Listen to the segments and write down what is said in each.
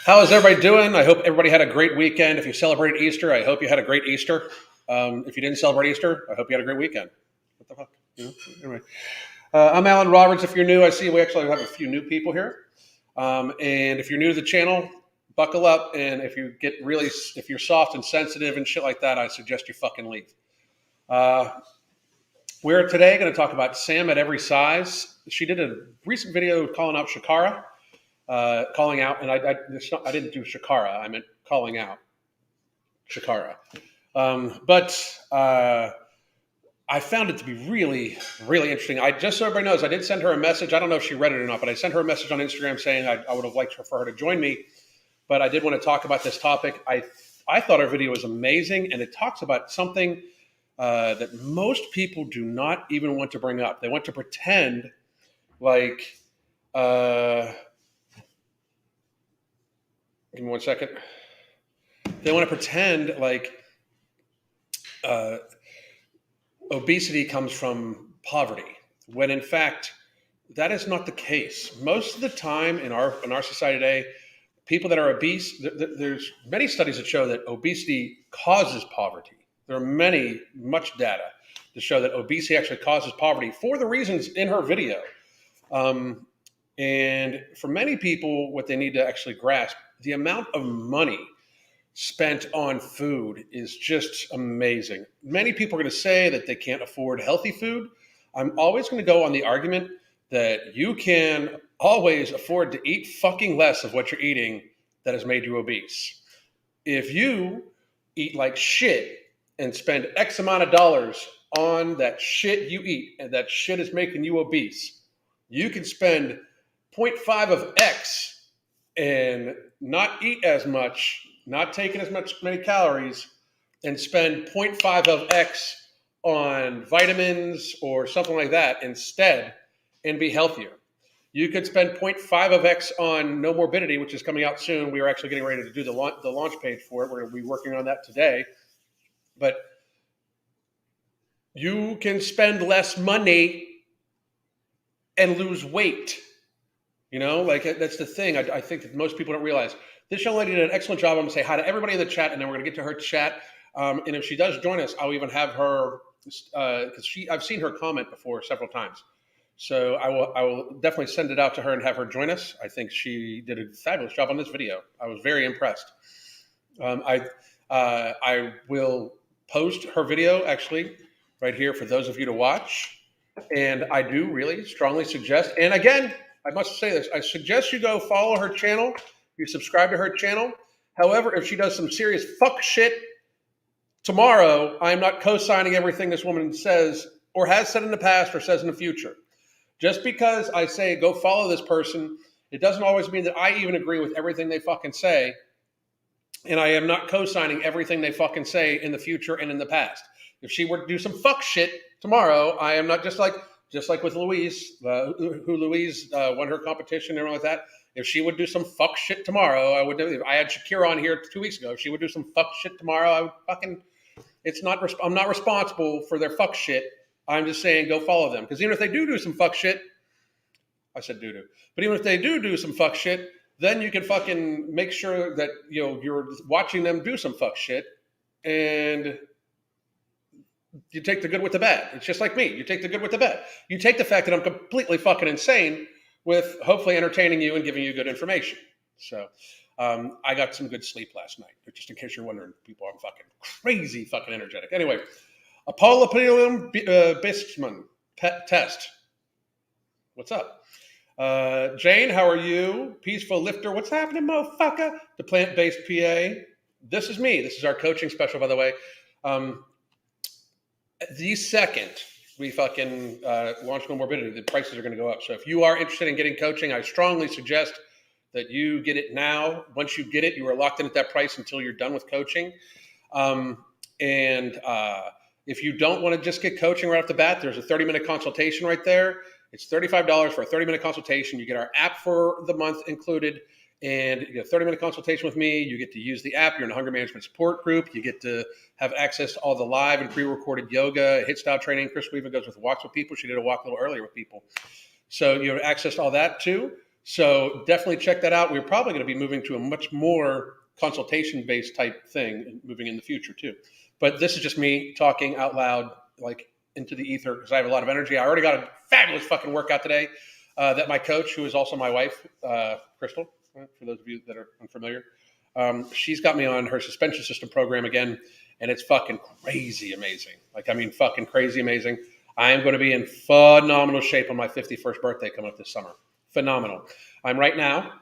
How is everybody doing? I hope everybody had a great weekend. If you celebrated Easter, I hope you had a great Easter. If you didn't celebrate Easter, I hope you had a great weekend. What the fuck? Anyway, I'm Alan Roberts. If you're new, I see we actually have a few new people here. And if you're new to the channel, buckle up. And if you're soft and sensitive and shit like that, I suggest you fucking leave. We're today going to talk about SamAtEverySize. She did a recent video calling out Shakara. Calling out, and I didn't do Shakara. I meant calling out Shakara. But I found it to be really, really interesting. Just so everybody knows, I did send her a message. I don't know if she read it or not, but I sent her a message on Instagram saying I would have liked for her to join me. But I did want to talk about this topic. I thought her video was amazing, and it talks about something that most people do not even want to bring up. They want to pretend like. Give me 1 second. They want to pretend like obesity comes from poverty, when in fact that is not the case. Most of the time in our society today, people that are obese, there's many studies that show that obesity causes poverty. There are much data to show that obesity actually causes poverty for the reasons in her video. And for many people, what they need to actually grasp, the amount of money spent on food is just amazing. Many people are going to say that they can't afford healthy food. I'm always going to go on the argument that you can always afford to eat fucking less of what you're eating that has made you obese. If you eat like shit and spend X amount of dollars on that shit you eat, and that shit is making you obese, you can spend 0.5 of X and not eat as much, not taking many calories, and spend 0.5 of X on vitamins or something like that instead and be healthier. You could spend 0.5 of X on No Morbidity, which is coming out soon. We are actually getting ready to do the launch page for it. We're going to be working on that today. But you can spend less money and lose weight. You know, like that's the thing. I think that most people don't realize. This young lady did an excellent job. I'm going to say hi to everybody in the chat, and then we're going to get to her chat. And if she does join us, I'll even have her, because I've seen her comment before several times. So I will definitely send it out to her and have her join us. I think she did a fabulous job on this video. I was very impressed. I will post her video actually right here for those of you to watch. And I do really strongly suggest, and again, I must say this, I suggest you go follow her channel, you subscribe to her channel. However, if she does some serious fuck shit tomorrow, I'm not co-signing everything this woman says or has said in the past or says in the future. Just because I say go follow this person, it doesn't always mean that I even agree with everything they fucking say. And I am not co-signing everything they fucking say in the future and in the past. If she were to do some fuck shit tomorrow, I am not just like with Louise, who Louise won her competition and everything like that. If she would do some fuck shit tomorrow, I would. If I had Shakira on here 2 weeks ago. If she would do some fuck shit tomorrow, I would fucking. I'm not responsible for their fuck shit. I'm just saying go follow them, because even if they do some fuck shit, I said doo-doo. But even if they do some fuck shit, then you can fucking make sure that you're watching them do some fuck shit, and you take the good with the bad. It's just like me. You take the good with the bad. You take the fact that I'm completely fucking insane with hopefully entertaining you and giving you good information. So I got some good sleep last night, just in case you're wondering. People, I'm fucking crazy fucking energetic. Anyway, Apollo Bisman test. What's up? Jane, how are you? Peaceful Lifter. What's happening, motherfucker? The Plant-Based PA. This is me. This is our coaching special, by the way. The second we fucking launch No Morbidity, the prices are going to go up. So if you are interested in getting coaching, I strongly suggest that you get it now. Once you get it, you are locked in at that price until you're done with coaching. And if you don't want to just get coaching right off the bat, there's a 30-minute consultation right there. It's $35 for a 30-minute consultation. You get our app for the month included. And you get a 30-minute consultation with me. You get to use the app. You're in a hunger management support group. You get to have access to all the live and pre-recorded yoga, HIIT style training. Chris even goes with walks with people. She did a walk a little earlier with people. So you have access to all that too. So definitely check that out. We're probably going to be moving to a much more consultation-based type thing moving in the future too. But this is just me talking out loud, like into the ether, because I have a lot of energy. I already got a fabulous fucking workout today that my coach, who is also my wife, Crystal, for those of you that are unfamiliar, she's got me on her suspension system program again, and it's fucking crazy amazing. Like, I mean, fucking crazy amazing. I am going to be in phenomenal shape on my 51st birthday coming up this summer. Phenomenal. I'm right now,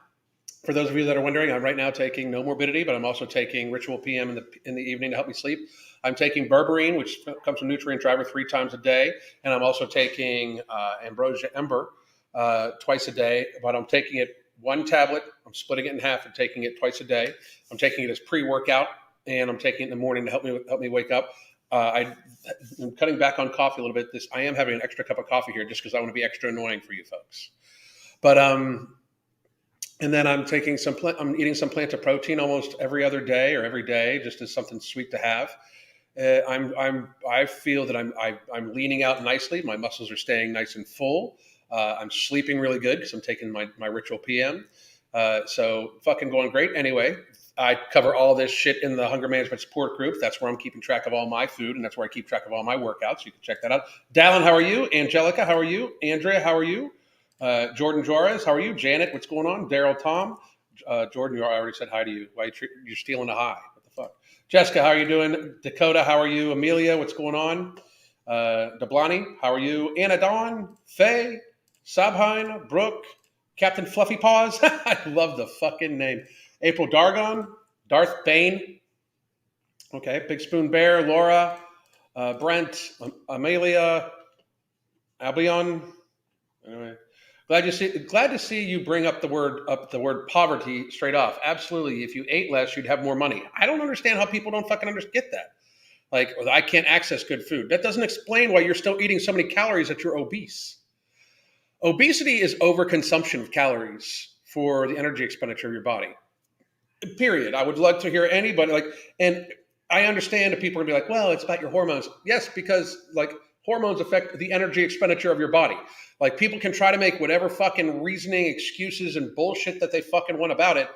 for those of you that are wondering, I'm right now taking no morbidity, but I'm also taking Ritual PM in the evening to help me sleep. I'm taking berberine, which comes from Nutrient Driver, 3 times a day, and I'm also taking Ambrosia Ember twice a day. But I'm taking it 1 tablet. I'm splitting it in half and taking it twice a day. I'm taking it as pre-workout, and I'm taking it in the morning to help me wake up. I'm cutting back on coffee a little bit. I am having an extra cup of coffee here just because I want to be extra annoying for you folks. But and then I'm taking I'm eating some plant protein almost every other day or every day, just as something sweet to have. I feel that I'm leaning out nicely. My muscles are staying nice and full. I'm sleeping really good because I'm taking my Ritual PM. So fucking going great. Anyway, I cover all this shit in the Hunger Management Support Group. That's where I'm keeping track of all my food, and that's where I keep track of all my workouts. You can check that out. Dallin, how are you? Angelica, how are you? Andrea, how are you? Jordan Juarez, how are you? Janet, what's going on? Daryl Tom. Jordan, I already said hi to you. Why you're stealing a hi? What the fuck? Jessica, how are you doing? Dakota, how are you? Amelia, what's going on? Deblani, how are you? Anna Dawn, Faye, Sabhine, Brooke, Captain Fluffy Paws. I love the fucking name. April Dargon, Darth Bane. Okay, Big Spoon Bear, Laura, Brent, Amelia, Albion. Anyway, glad to see you bring up the word poverty straight off. Absolutely. If you ate less, you'd have more money. I don't understand how people don't fucking get that. Like, I can't access good food. That doesn't explain why you're still eating so many calories that you're obese. Obesity is overconsumption of calories for the energy expenditure of your body. Period. I would love to hear anybody and I understand that people are gonna be like, well, it's about your hormones. Yes, because hormones affect the energy expenditure of your body. Like, people can try to make whatever fucking reasoning, excuses, and bullshit that they fucking want about it,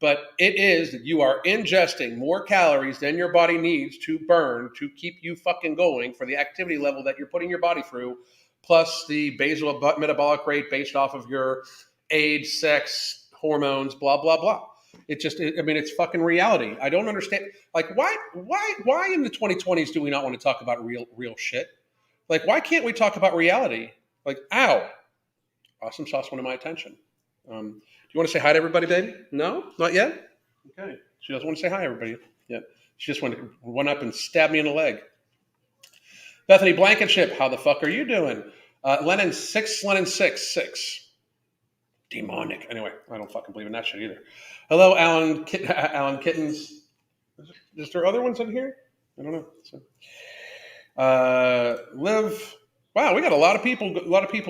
but it is that you are ingesting more calories than your body needs to burn to keep you fucking going for the activity level that you're putting your body through, plus the basal metabolic rate based off of your age, sex, hormones, blah, blah, blah. It's fucking reality. I don't understand. Like, why in the 2020s do we not want to talk about real shit? Like, why can't we talk about reality? Like, ow, awesome sauce wanted my attention. Do you want to say hi to everybody, baby? No, not yet. Okay, she doesn't want to say hi, everybody. Yet she just went up and stabbed me in the leg. Bethany Blankenship, how the fuck are you doing? Lennon 6. Demonic. Anyway, I don't fucking believe in that shit either. Hello, Alan Kittens. Is there other ones in here? I don't know. Liv. Wow, we got a lot of people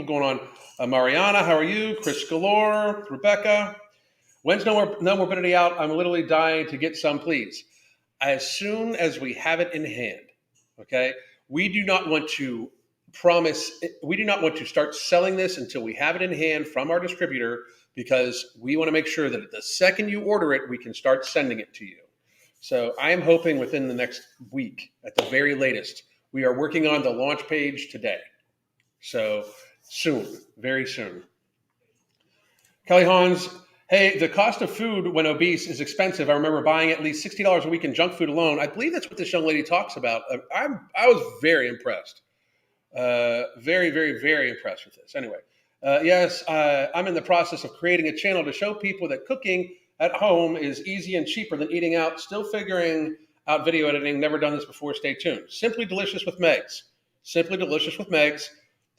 going on. Mariana, how are you? Chris Galore, Rebecca. When's no morbidity out? I'm literally dying to get some, please. As soon as we have it in hand. Okay, we do not want to start selling this until we have it in hand from our distributor, because we want to make sure that the second you order it, we can start sending it to you. So I am hoping within the next week, at the very latest. We are working on the launch page today. So soon, very soon. Kelly Hans, hey, the cost of food when obese is expensive. I remember buying at least $60 a week in junk food alone. I believe that's what this young lady talks about. I was very impressed. Very, very, very impressed with this. Anyway, yes, I'm in the process of creating a channel to show people that cooking at home is easy and cheaper than eating out. Still figuring out video editing. Never done this before. Stay tuned. Simply Delicious with Megs. Simply Delicious with Megs.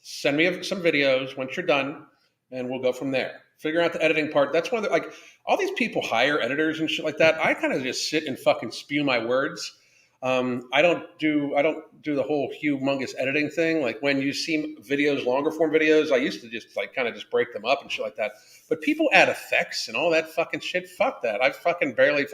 Send me some videos once you're done, and we'll go from there. Figuring out the editing part. That's one of the, all these people hire editors and shit like that. I kind of just sit and fucking spew my words. I don't do the whole humongous editing thing. Like, when you see videos, longer form videos, I used to just kind of break them up and shit like that. But people add effects and all that fucking shit. Fuck that. I fucking barely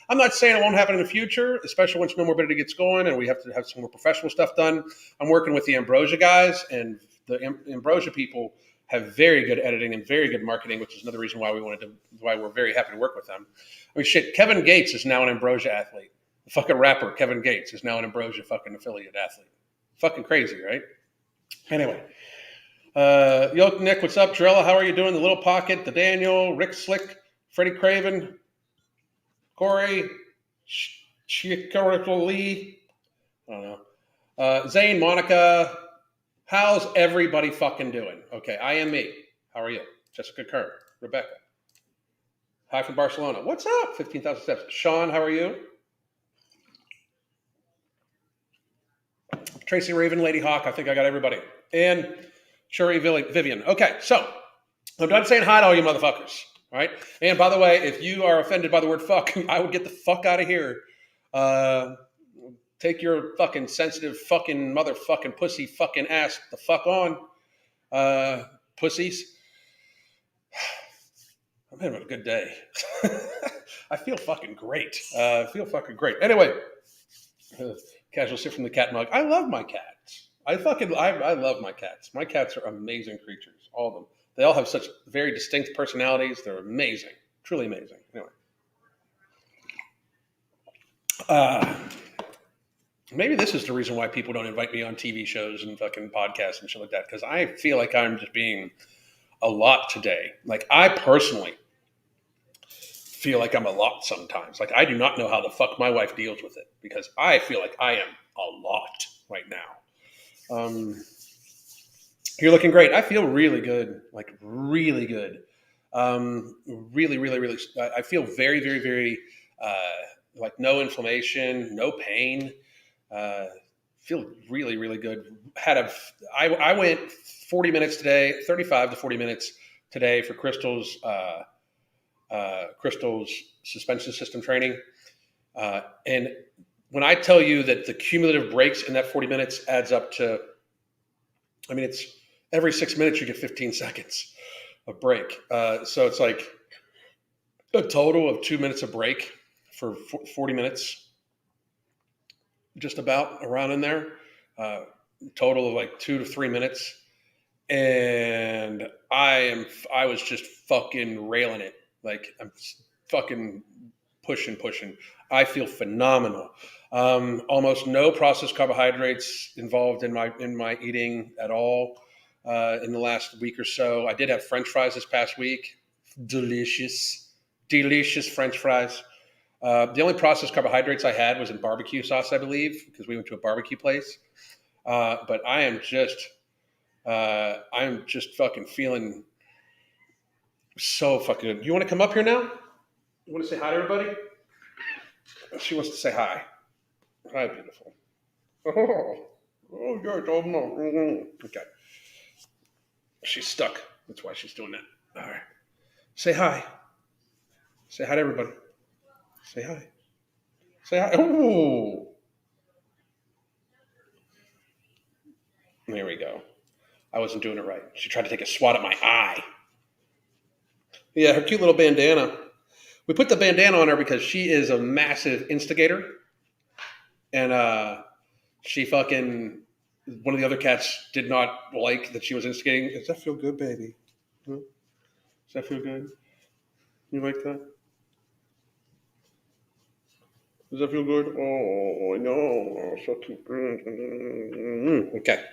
I'm not saying it won't happen in the future, especially once No Morbidity gets going and we have to have some more professional stuff done. I'm working with the Ambrosia guys, and the Ambrosia people have very good editing and very good marketing, which is another reason why why we're very happy to work with them. I mean, shit, Kevin Gates is now an Ambrosia athlete. The fucking rapper Kevin Gates is now an Ambrosia fucking affiliate athlete. Fucking crazy, right? Anyway, yo, Nick, what's up? Drella, how are you doing? The Little Pocket, the Daniel, Rick Slick, Freddie Craven, Corey, Chico Lee, I don't know, Zane, Monica. How's everybody fucking doing? Okay, I am me. How are you? Jessica Kern, Rebecca. Hi from Barcelona. What's up? 15,000 steps. Sean, how are you? Tracy Raven, Lady Hawk. I think I got everybody. And Shuri Vivian. Okay, so I'm done saying hi to all you motherfuckers. All right. And by the way, if you are offended by the word fuck, I would get the fuck out of here. Take your fucking sensitive fucking motherfucking pussy fucking ass the fuck on, pussies. I'm having a good day. I feel fucking great. Anyway, casual sip from the cat mug. I love my cats. I love my cats. My cats are amazing creatures, all of them. They all have such very distinct personalities. They're amazing, truly amazing. Anyway. Maybe this is the reason why people don't invite me on TV shows and fucking podcasts and shit like that, because I feel like I'm just being a lot today. Like, I personally feel like I'm a lot sometimes. Like, I do not know how the fuck my wife deals with it, because I feel like I am a lot right now. You're looking great. I feel really good, like really good. Really. I feel very, very, very like no inflammation, no pain. Feel really, really good. I went 40 minutes today, 35 to 40 minutes today for Crystal's suspension system training. And when I tell you that the cumulative breaks in that 40 minutes adds up to, I mean, it's every 6 minutes you get 15 seconds of break. So it's like a total of 2 minutes of break for 40 minutes. Just about around in there, total of like 2 to 3 minutes, and I was just fucking railing it, like I'm fucking pushing. I feel phenomenal. Almost no processed carbohydrates involved in my eating at all in the last week or so. I did have French fries this past week, delicious French fries. The only processed carbohydrates I had was in barbecue sauce, I believe, because we went to a barbecue place. But I'm just fucking feeling so fucking good. You want to come up here now? You want to say hi to everybody? She wants to say hi. Hi, beautiful. Oh, good. Okay. She's stuck. That's why she's doing that. All right. Say hi. Say hi to everybody. Say hi. Say hi. Oh. There we go. I wasn't doing it right. She tried to take a swat at my eye. Yeah, her cute little bandana. We put the bandana on her because she is a massive instigator. And she fucking, one of the other cats did not like that she was instigating. Does that feel good, baby? Huh? Does that feel good? You like that? Does that feel good? Oh, no. So cute. Okay.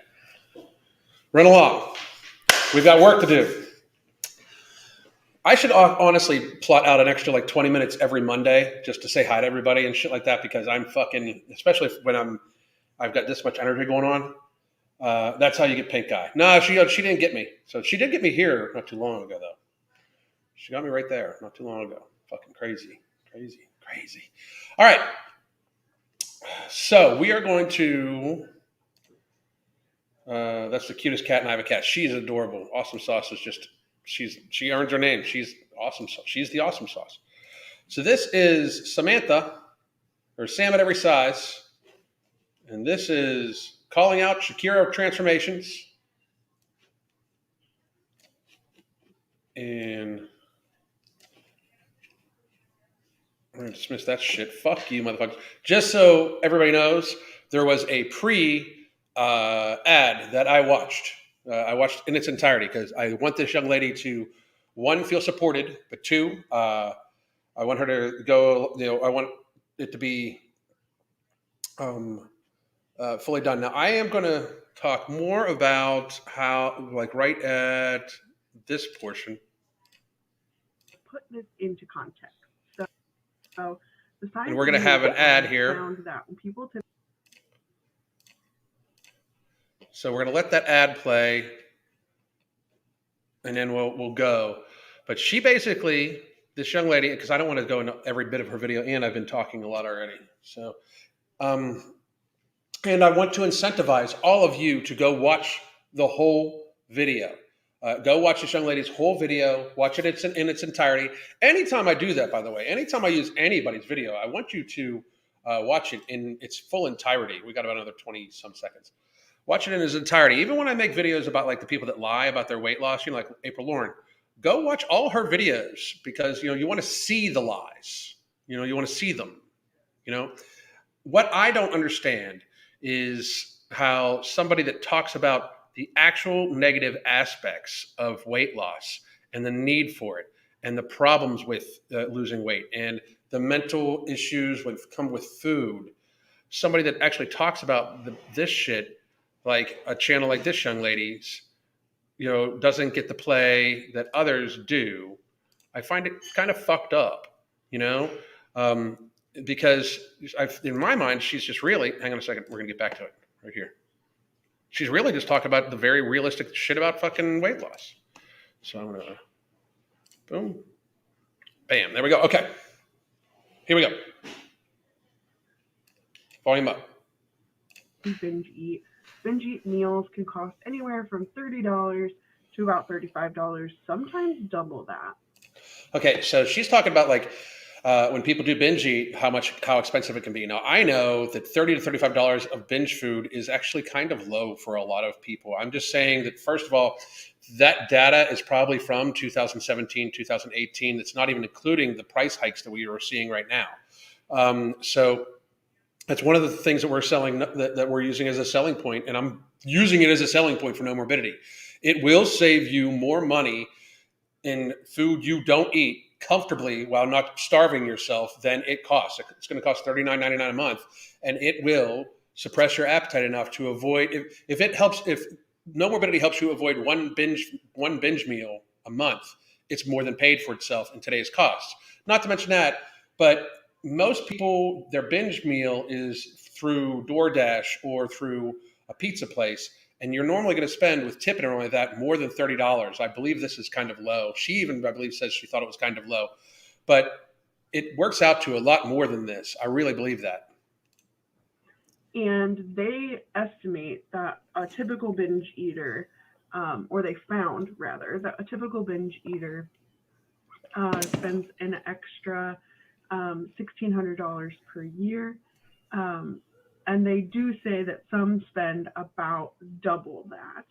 Run along. We've got work to do. I should honestly plot out an extra like 20 minutes every Monday just to say hi to everybody and shit like that, because I'm fucking, especially when I've got this much energy going on. That's how you get pink eye. No, she didn't get me. So she did get me here not too long ago, though. She got me right there not too long ago. Fucking crazy. All right. So we are going to, that's the cutest cat, and I have a cat. She's adorable. Awesome Sauce is just, she earns her name. She's awesome. She's the awesome sauce. So this is Samantha, or Sam at Every Size. And this is Calling Out Shakira Transformations. And I'm going to dismiss that shit. Fuck you, motherfuckers. Just so everybody knows, there was a pre ad that I watched. I watched in its entirety because I want this young lady to, one, feel supported, but two, I want her to go. I want it to be fully done. Now, I am going to talk more about how, like, right at this portion. Put this into context. So the science, and we're going to have an ad here. Found that when people so we're going to let that ad play, and then we'll go. But she basically, this young lady, because I don't want to go into every bit of her video, and I've been talking a lot already. So, and I want to incentivize all of you to go watch the whole video. Go watch this young lady's whole video. Watch it in its entirety. Anytime I do that, by the way, anytime I use anybody's video, I want you to watch it in its full entirety. We got about another 20 some seconds. Watch it in its entirety. Even when I make videos about like the people that lie about their weight loss, like April Lauren, go watch all her videos because you want to see the lies. You want to see them. What I don't understand is how somebody that talks about the actual negative aspects of weight loss and the need for it and the problems with losing weight and the mental issues that come with food, somebody that actually talks about this shit, like a channel like this young lady's, doesn't get the play that others do. I find it kind of fucked up, because in my mind, she's just really, hang on a second, we're going to get back to it right here. She's really just talking about the very realistic shit about fucking weight loss. So I'm going to, boom, bam, there we go. Okay, here we go. Volume up. Binge eat. Binge eat meals can cost anywhere from $30 to about $35, sometimes double that. Okay, so she's talking about like when people do binge eat, how expensive it can be. Now, I know that $30 to $35 of binge food is actually kind of low for a lot of people. I'm just saying that, first of all, that data is probably from 2017, 2018. It's not even including the price hikes that we are seeing right now. So that's one of the things that we're selling, that we're using as a selling point, and I'm using it as a selling point for No Morbidity. It will save you more money in food you don't eat comfortably while not starving yourself than it costs. It's going to cost $39.99 a month, and it will suppress your appetite enough to avoid, if No Morbidity helps you avoid one binge meal a month, it's more than paid for itself in today's costs. Not to mention that, but most people, their binge meal is through DoorDash or through a pizza place, and you're normally going to spend, with tipping and all like that, more than $30. I believe this is kind of low. She even, I believe, says she thought it was kind of low. But it works out to a lot more than this. I really believe that. And they estimate that a typical binge eater, or they found, rather, that a typical binge eater spends an extra $1,600 per year. And they do say that some spend about double that,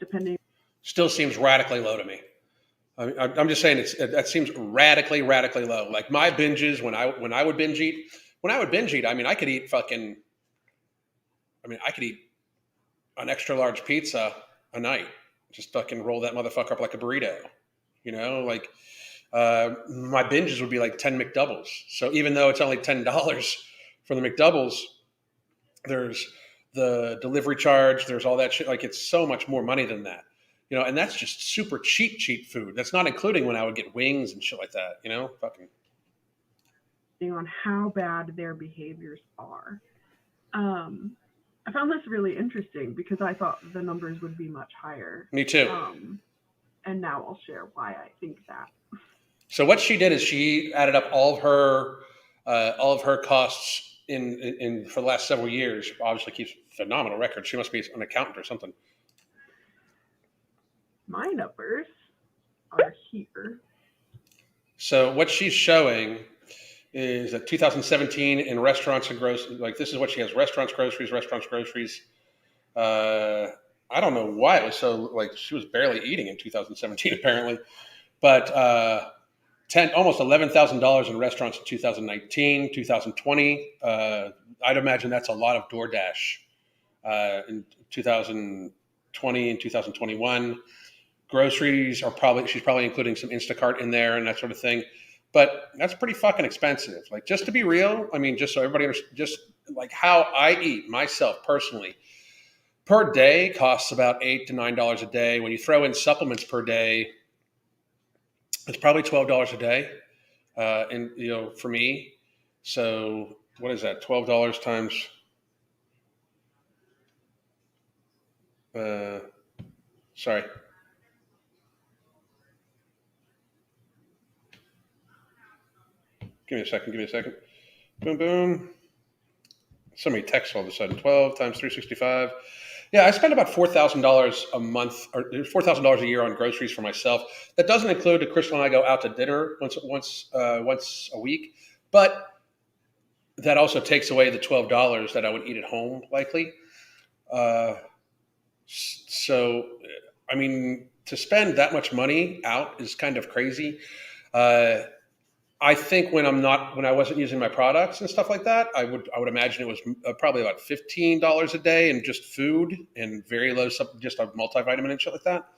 depending. Still seems radically low to me. I'm just saying that seems radically low. Like my binges when I would binge eat, I mean, I could eat an extra large pizza a night. Just fucking roll that motherfucker up like a burrito. My binges would be like 10 McDoubles. So even though it's only $10 for the McDoubles, there's the delivery charge, there's all that shit. Like, it's so much more money than that, and that's just super cheap food. That's not including when I would get wings and shit like that, fucking. On how bad their behaviors are. I found this really interesting because I thought the numbers would be much higher. Me too. And now I'll share why I think that. So what she did is she added up all of her costs in for the last several years. Obviously keeps phenomenal records. She must be an accountant or something. My numbers are here. So what she's showing is that 2017 in restaurants and groceries, like this is what she has: restaurants, groceries. I don't know why it was so, like, she was barely eating in 2017 apparently, but almost $11,000 in restaurants in 2019, 2020. I'd imagine that's a lot of DoorDash in 2000. 20 and 2021. Groceries are she's probably including some Instacart in there and that sort of thing. But that's pretty fucking expensive. Like, just to be real, I mean, just so everybody understands, just like how I eat myself personally, per day costs about $8 to $9 a day. When you throw in supplements per day, it's probably $12 a day. And for me, so what is that? $12 times. Sorry. Give me a second. Boom, boom. So many texts all of a sudden. 12 times 365. Yeah, I spend about $4,000 a month or $4,000 a year on groceries for myself. That doesn't include that Crystal and I go out to dinner once a week, but that also takes away the $12 that I would eat at home, likely. Uh, so, I mean, to spend that much money out is kind of crazy. Uh, I think when I wasn't using my products and stuff like that, I would imagine it was probably about $15 a day in just food and very low, just a multivitamin and shit like that.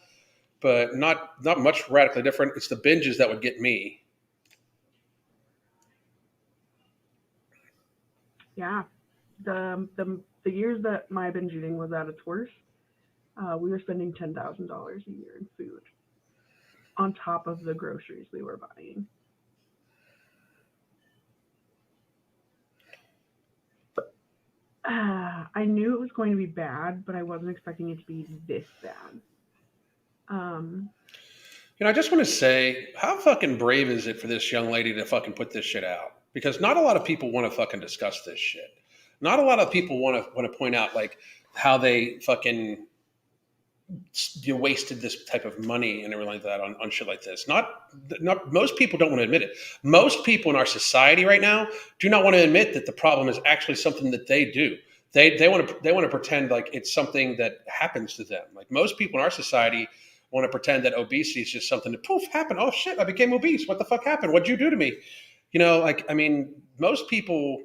But not much radically different. It's the binges that would get me. Yeah, the years that my binge eating was at its worst, we were spending $10,000 a year in food on top of the groceries we were buying. I knew it was going to be bad, but I wasn't expecting it to be this bad. I just want to say, how fucking brave is it for this young lady to fucking put this shit out? Because not a lot of people want to fucking discuss this shit. Not a lot of people want to point out like how they fucking wasted this type of money and everything like that on shit like this. Not most people don't want to admit it. Most people in our society right now do not want to admit that the problem is actually something that they do. They want to pretend like it's something that happens to them. Like, most people in our society want to pretend that obesity is just something that poof happened. Oh shit, I became obese. What the fuck happened? What'd you do to me? Like, I mean, most people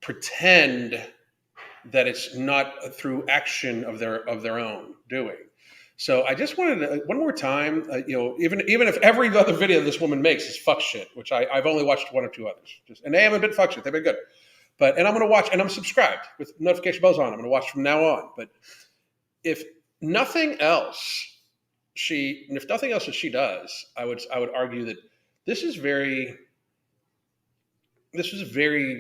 pretend that it's not through action of their own doing. So I just wanted to, one more time, even if every other video this woman makes is fuck shit, which I've only watched one or two others, and they haven't been fuck shit, they've been good. And I'm going to watch, and I'm subscribed with notification bells on. I'm going to watch from now on. But if nothing else, that she does, I would argue that this is very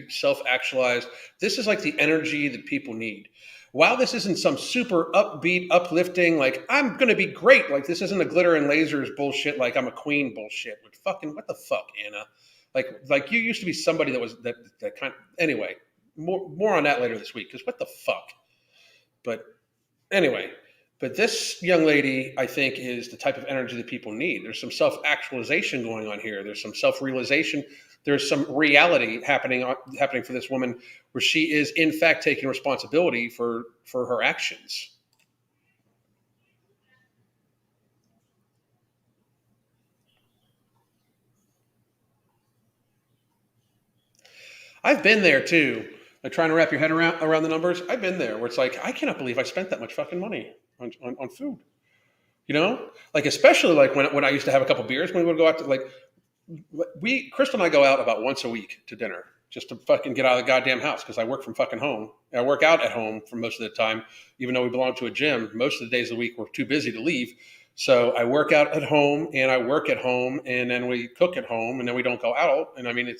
self-actualized. This is like the energy that people need. While this isn't some super upbeat, uplifting, like I'm gonna be great, like this isn't a glitter and lasers bullshit, like I'm a queen bullshit. But fucking what the fuck, Anna? Like you used to be somebody that was that kind. Anyway, more on that later this week. Because what the fuck? But anyway, but this young lady, I think, is the type of energy that people need. There's some self-actualization going on here. There's some self-realization. There's some reality happening for this woman, where she is in fact taking responsibility for her actions. I've been there too. Like, trying to wrap your head around the numbers. I've been there where it's like, I cannot believe I spent that much fucking money on food. Like, especially like when I used to have a couple beers when we would go out to, like, Crystal and I go out about once a week to dinner just to fucking get out of the goddamn house, because I work from fucking home. I work out at home for most of the time, even though we belong to a gym. Most of the days of the week we're too busy to leave. So I work out at home and I work at home, and then we cook at home, and then we don't go out. And I mean,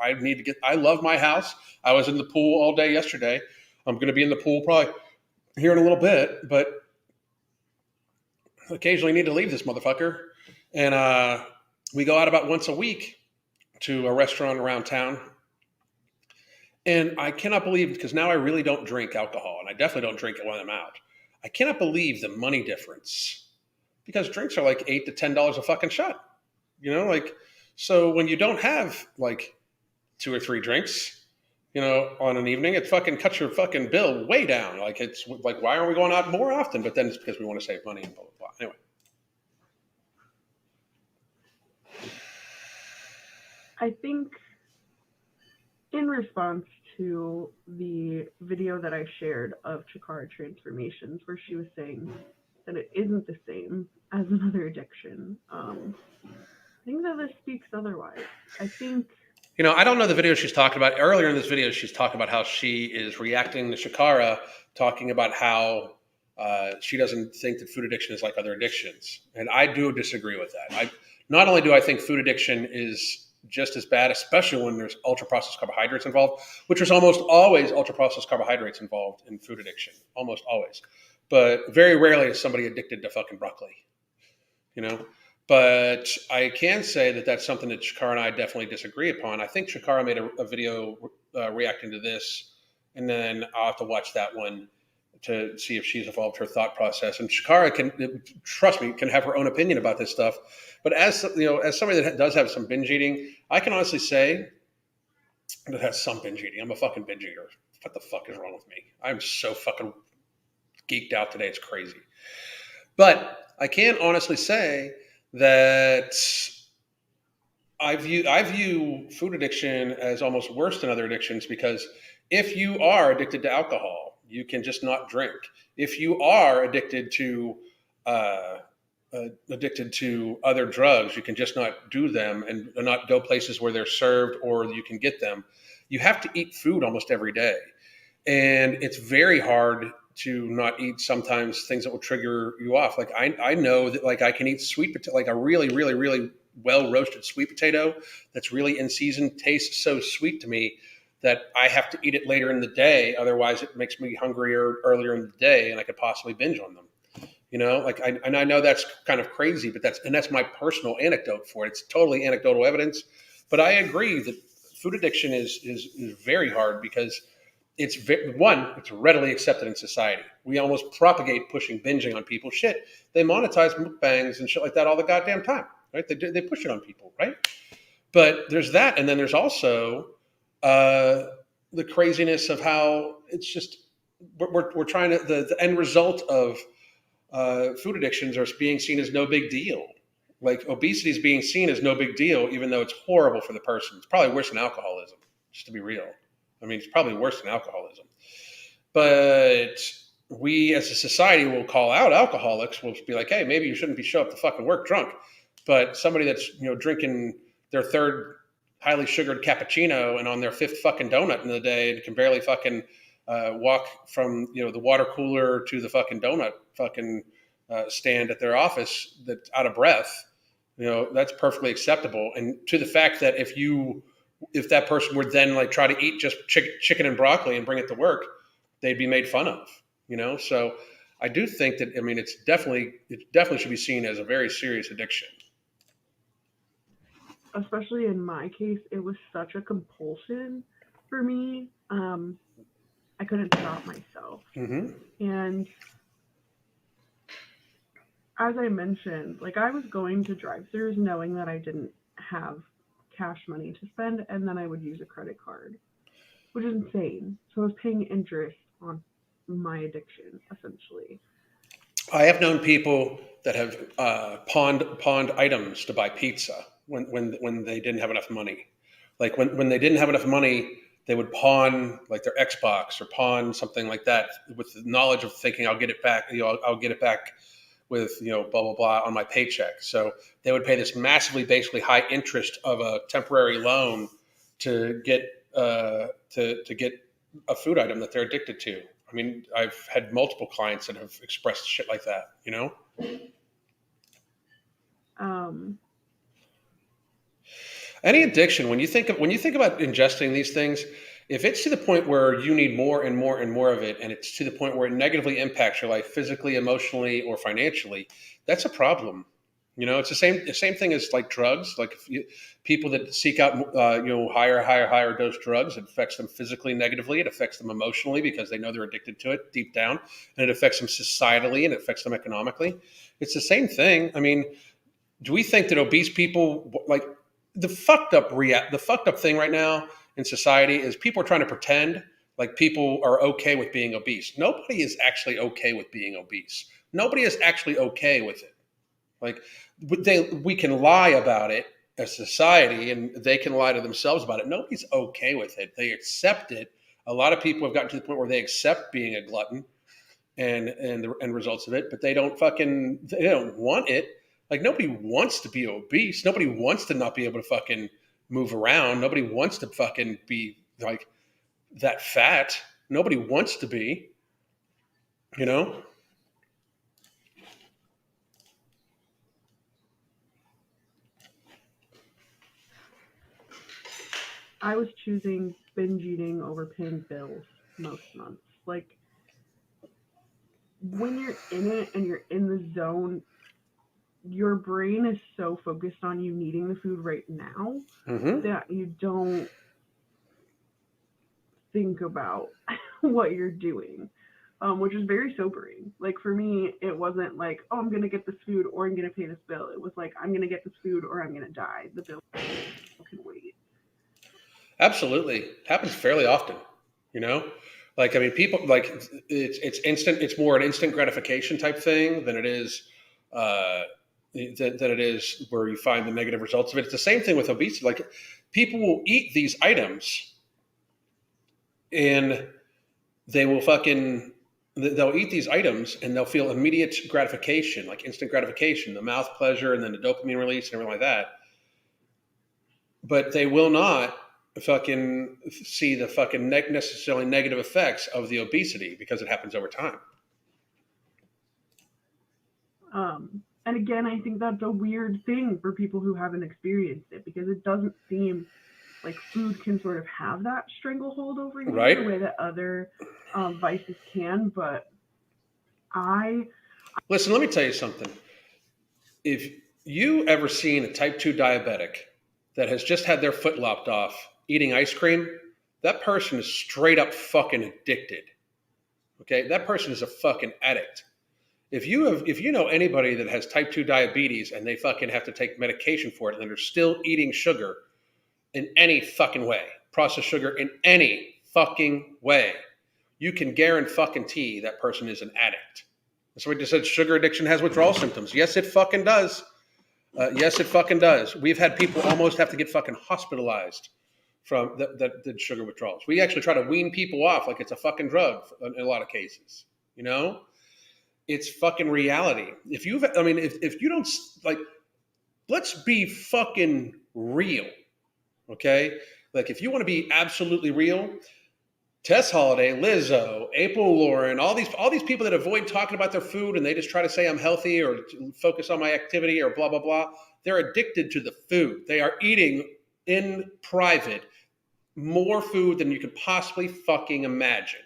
I love my house. I was in the pool all day yesterday. I'm going to be in the pool probably here in a little bit, but occasionally need to leave this motherfucker. And we go out about once a week to a restaurant around town. And I cannot believe, because now I really don't drink alcohol, and I definitely don't drink it when I'm out. I cannot believe the money difference, because drinks are like $8 to $10 a fucking shot. Like, so when you don't have like 2 or 3 drinks, on an evening, it fucking cuts your fucking bill way down. Like, it's like, why aren't we going out more often? But then it's because we want to save money and blah, blah, blah. Anyway. I think in response to the video that I shared of Chikara Transformations, where she was saying that it isn't the same as another addiction. I think that this speaks otherwise. I think, I don't know the video she's talking about. Earlier in this video, she's talking about how she is reacting to Shakara, talking about how she doesn't think that food addiction is like other addictions. And I do disagree with that. Not only do I think food addiction is just as bad, especially when there's ultra processed carbohydrates involved, which is almost always ultra processed carbohydrates involved in food addiction, almost always. But very rarely is somebody addicted to fucking broccoli, you know? But I can say that that's something that Shakara and I definitely disagree upon. I think Shakara made a video reacting to this, and then I'll have to watch that one to see if she's evolved her thought process. And Shakara can, trust me, can have her own opinion about this stuff. But as as somebody that does have some binge eating, I can honestly say that has some binge eating. I'm a fucking binge eater. What the fuck is wrong with me? I'm so fucking geeked out today. It's crazy. But I can honestly say that I view food addiction as almost worse than other addictions, because if you are addicted to alcohol, you can just not drink. If you are addicted to other drugs, you can just not do them and not go places where they're served or you can get them. You have to eat food almost every day, and it's very hard to not eat sometimes things that will trigger you off. Like I know that like I can eat sweet potato, like a really, really, really well roasted sweet potato that's really in season, tastes so sweet to me that I have to eat it later in the day. Otherwise it makes me hungrier earlier in the day and I could possibly binge on them. Like I know that's kind of crazy, but that's my personal anecdote for it. It's totally anecdotal evidence, but I agree that food addiction is very hard because it's readily accepted in society. We almost propagate pushing binging on people. Shit, they monetize mukbangs and shit like that all the goddamn time, right? They push it on people, right? But there's that, and then there's also the craziness of how it's just we're trying to the end result of food addictions are being seen as no big deal. Like obesity is being seen as no big deal, even though it's horrible for the person. It's probably worse than alcoholism, just to be real. I mean, it's probably worse than alcoholism. But we as a society will call out alcoholics. We'll be like, hey, maybe you shouldn't be show up to fucking work drunk. But somebody that's, drinking their third highly sugared cappuccino and on their fifth fucking donut in the day and can barely fucking walk from, the water cooler to the fucking donut fucking stand at their office that's out of breath, that's perfectly acceptable. And to the fact that if that person would then like try to eat just chicken and broccoli and bring it to work, they'd be made fun of, So I do think that, it definitely should be seen as a very serious addiction. especially in my case, it was such a compulsion for me. I couldn't stop myself. Mm-hmm. And as I mentioned, like I was going to drive-thrus knowing that I didn't have cash money to spend, and then I would use a credit card, which is insane. So I was paying interest on my addiction, essentially. I have known people that have pawned items to buy pizza when they didn't have enough money. Like when they didn't have enough money, they would pawn like their Xbox or pawn something like that with the knowledge of thinking I'll get it back. I'll get it back with blah blah blah on my paycheck. So they would pay this massively, basically high interest of a temporary loan to get to get a food item that they're addicted to. I mean, I've had multiple clients that have expressed shit like that. Any addiction, when you think about ingesting these things, if it's to the point where you need more and more and more of it, and it's to the point where it negatively impacts your life physically, emotionally, or financially, that's a problem. It's the same thing as like drugs. Like people that seek out higher dose drugs, it affects them physically negatively. It affects them emotionally because they know they're addicted to it deep down, and it affects them societally and it affects them economically. It's the same thing. I mean, do we think that obese people like the fucked up thing right now in society is people are trying to pretend like people are okay with being obese. Nobody is actually okay with being obese. Nobody is actually okay with it. Like we can lie about it as society and they can lie to themselves about it. Nobody's okay with it. They accept it, A lot of people have gotten to the point where they accept being a glutton and the end results of it, but they don't want it. Like nobody wants to be obese. Nobody wants to not be able to fucking move around. Nobody wants to fucking be like that fat. Nobody wants to be, you know? I was choosing binge eating over paying bills most months. Like when you're in it and you're in the zone, your brain is so focused on you needing the food right now that you don't think about what you're doing, which is very sobering. Like for me, it wasn't like, oh, I'm going to get this food or I'm going to pay this bill. It was like, I'm going to get this food or I'm going to die. The bill can wait. Absolutely. Happens fairly often, you know? Like, I mean, people like it's instant. It's more an instant gratification type thing than it is than it is where you find the negative results of it. It's the same thing with obesity. Like, people will eat these items, and they'll eat these items, and they'll feel immediate gratification, like instant gratification, the mouth pleasure, and then the dopamine release and everything like that. But they will not fucking see the fucking necessarily negative effects of the obesity because it happens over time. And again, I think that's a weird thing for people who haven't experienced it, because it doesn't seem like food can sort of have that stranglehold over you Right. the way that other vices can. But listen, let me tell you something. If you ever seen a type 2 diabetic that has just had their foot lopped off eating ice cream, that person is straight up fucking addicted. Okay, that person is a fucking addict. If you know anybody that has type 2 diabetes and they fucking have to take medication for it and they're still eating sugar in any fucking way, processed sugar in any fucking way, you can guarantee that person is an addict. So we just said sugar addiction has withdrawal symptoms. Yes, it fucking does. Yes, it fucking does. We've had people almost have to get fucking hospitalized from that did sugar withdrawals. We actually try to wean people off like it's a fucking drug in a lot of cases. You know, it's fucking reality. If you don't like, let's be fucking real, okay? Like if you want to be absolutely real, Tess Holiday, Lizzo, April Lauren, all these people that avoid talking about their food and they just try to say I'm healthy or focus on my activity or blah, blah, blah. They're addicted to the food. They are eating in private more food than you could possibly fucking imagine.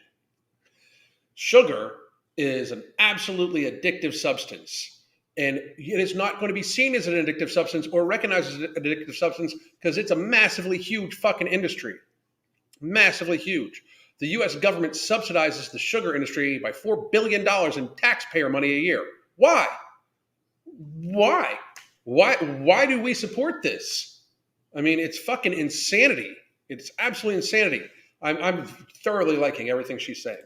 Sugar is an absolutely addictive substance. And it is not going to be seen as an addictive substance or recognized as an addictive substance because it's a massively huge fucking industry. Massively huge. The U.S. government subsidizes the sugar industry by $4 billion in taxpayer money a year. Why? Why do we support this? I mean, it's fucking insanity. It's absolutely insanity. I'm thoroughly liking everything she's saying.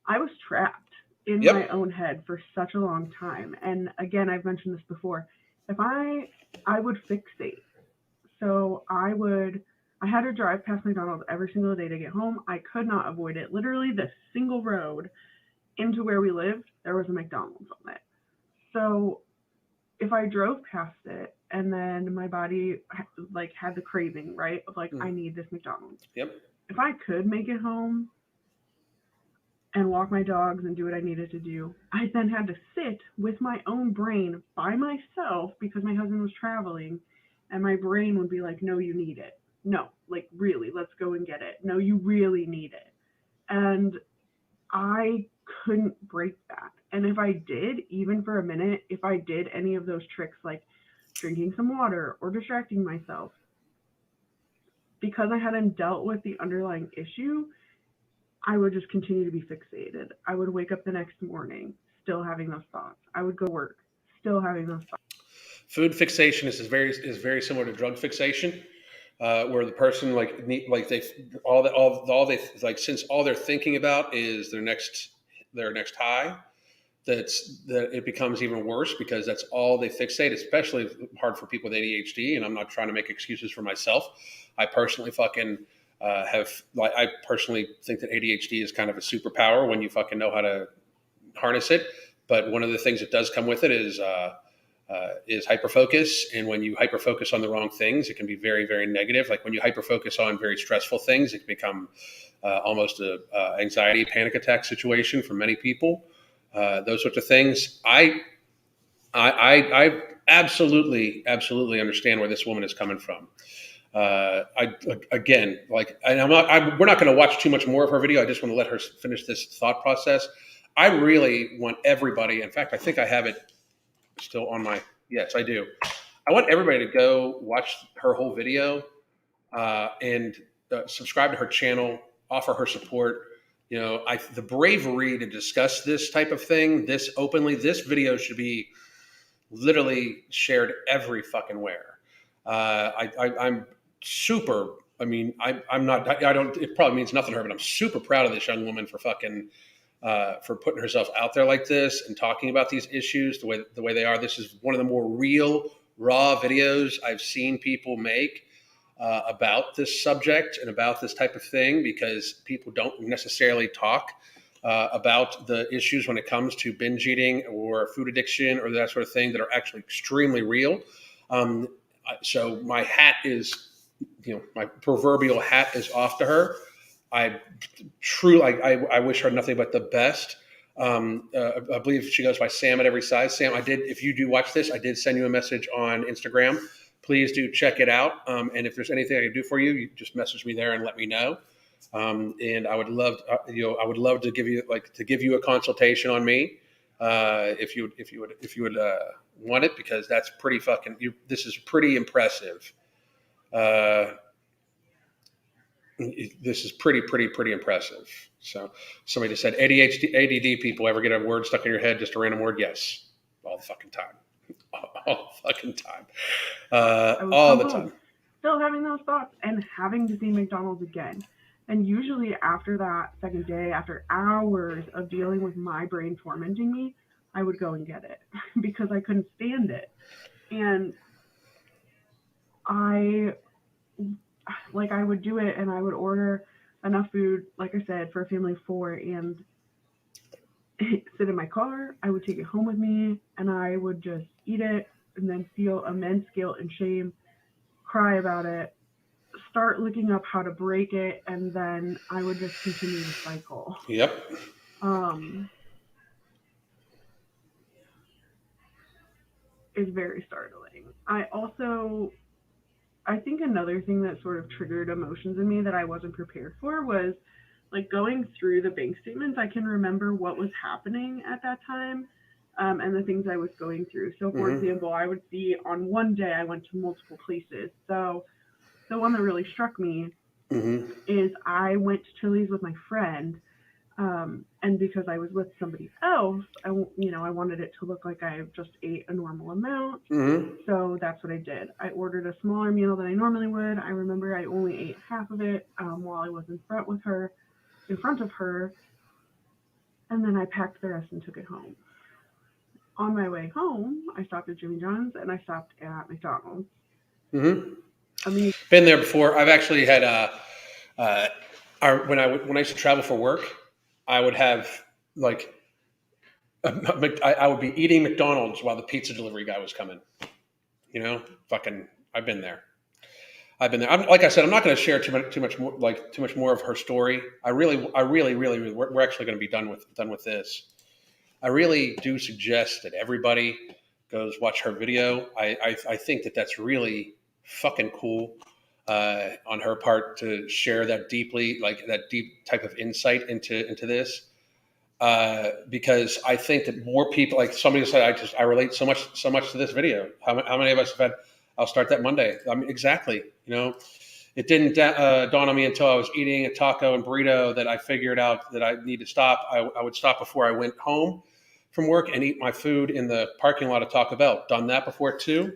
I was trapped in my own head for such a long time. And again, I've mentioned this before. If I would fixate. So I had to drive past McDonald's every single day to get home. I could not avoid it. Literally the single road into where we lived, there was a McDonald's on it. So if I drove past it and then my body like had the craving, right? Of like, I need this McDonald's. Yep. If I could make it home and walk my dogs and do what I needed to do, I then had to sit with my own brain by myself because my husband was traveling, and my brain would be like, no, you need it. No, like really, let's go and get it. No, you really need it. And I couldn't break that. And if I did, even for a minute, if I did any of those tricks like drinking some water or distracting myself, because I hadn't dealt with the underlying issue, I would just continue to be fixated. I would wake up the next morning still having those thoughts. I would go work still having those thoughts. Food fixation is very similar to drug fixation, where the person since all they're thinking about is their next high, that it becomes even worse because that's all they fixate. Especially hard for people with ADHD, and I'm not trying to make excuses for myself. I personally I personally think that ADHD is kind of a superpower when you fucking know how to harness it. But one of the things that does come with it is hyperfocus. And when you hyperfocus on the wrong things, it can be very, very negative. Like when you hyperfocus on very stressful things, it can become almost a anxiety, panic attack situation for many people. Those sorts of things. I absolutely understand where this woman is coming from. Again, like, and we're not going to watch too much more of her video. I just want to let her finish this thought process. I really want everybody. In fact, I think I have it still on my. Yes, I do. I want everybody to go watch her whole video and subscribe to her channel, offer her support. You know, the bravery to discuss this type of thing, this openly, this video should be literally shared every fucking where. I'm super. I mean, I'm not. I don't. It probably means nothing to her, but I'm super proud of this young woman for fucking for putting herself out there like this and talking about these issues the way they are. This is one of the more real, raw videos I've seen people make about this subject and about this type of thing, because people don't necessarily talk about the issues when it comes to binge eating or food addiction or that sort of thing that are actually extremely real. So my hat is, my proverbial hat is off to her. I wish her nothing but the best. I believe she goes by SamAtEverySize. Sam, if you do watch this, I did send you a message on Instagram. Please do check it out. And if there's anything I can do for you, you just message me there and let me know. And I would love, to give you a consultation on me, if you would want it, because that's pretty this is pretty impressive. This is pretty impressive. So somebody just said, ADD people ever get a word stuck in your head, just a random word? Yes, all the fucking time. All the fucking time. All the time. Still having those thoughts and having to see McDonald's again. And usually after that second day, after hours of dealing with my brain tormenting me, I would go and get it because I couldn't stand it. And I would do it, and I would order enough food, like I said, for a family of 4 and sit in my car. I would take it home with me, and I would just eat it and then feel immense guilt and shame, cry about it, start looking up how to break it, and then I would just continue the cycle. Yep. It's very startling. I think another thing that sort of triggered emotions in me that I wasn't prepared for was like going through the bank statements. I can remember what was happening at that time, and the things I was going through. So, for example, I would see on one day I went to multiple places. So the one that really struck me is I went to Chili's with my friend, and because I was with somebody else, I wanted it to look like I just ate a normal amount. So that's what I did. I ordered a smaller meal than I normally would. I remember I only ate half of it while I was in front of her, and then I packed the rest and took it home. On my way home, I stopped at Jimmy John's and I stopped at McDonald's. I mean, been there before. I've actually had when I used to travel for work, I would have I would be eating McDonald's while the pizza delivery guy was coming. I've been there. Like I said, I'm not going to share too much more of her story. I really, we're actually going to be done with this. I really do suggest that everybody goes watch her video. I think that that's really fucking cool on her part to share that deep type of insight into this. Because I think that more people, like somebody said, I relate so much to this video. How many of us have had? I'll start that Monday. I mean, exactly. It didn't dawn on me until I was eating a taco and burrito that I figured out that I need to stop. I would stop before I went home from work and eat my food in the parking lot of Taco Bell. Done that before too.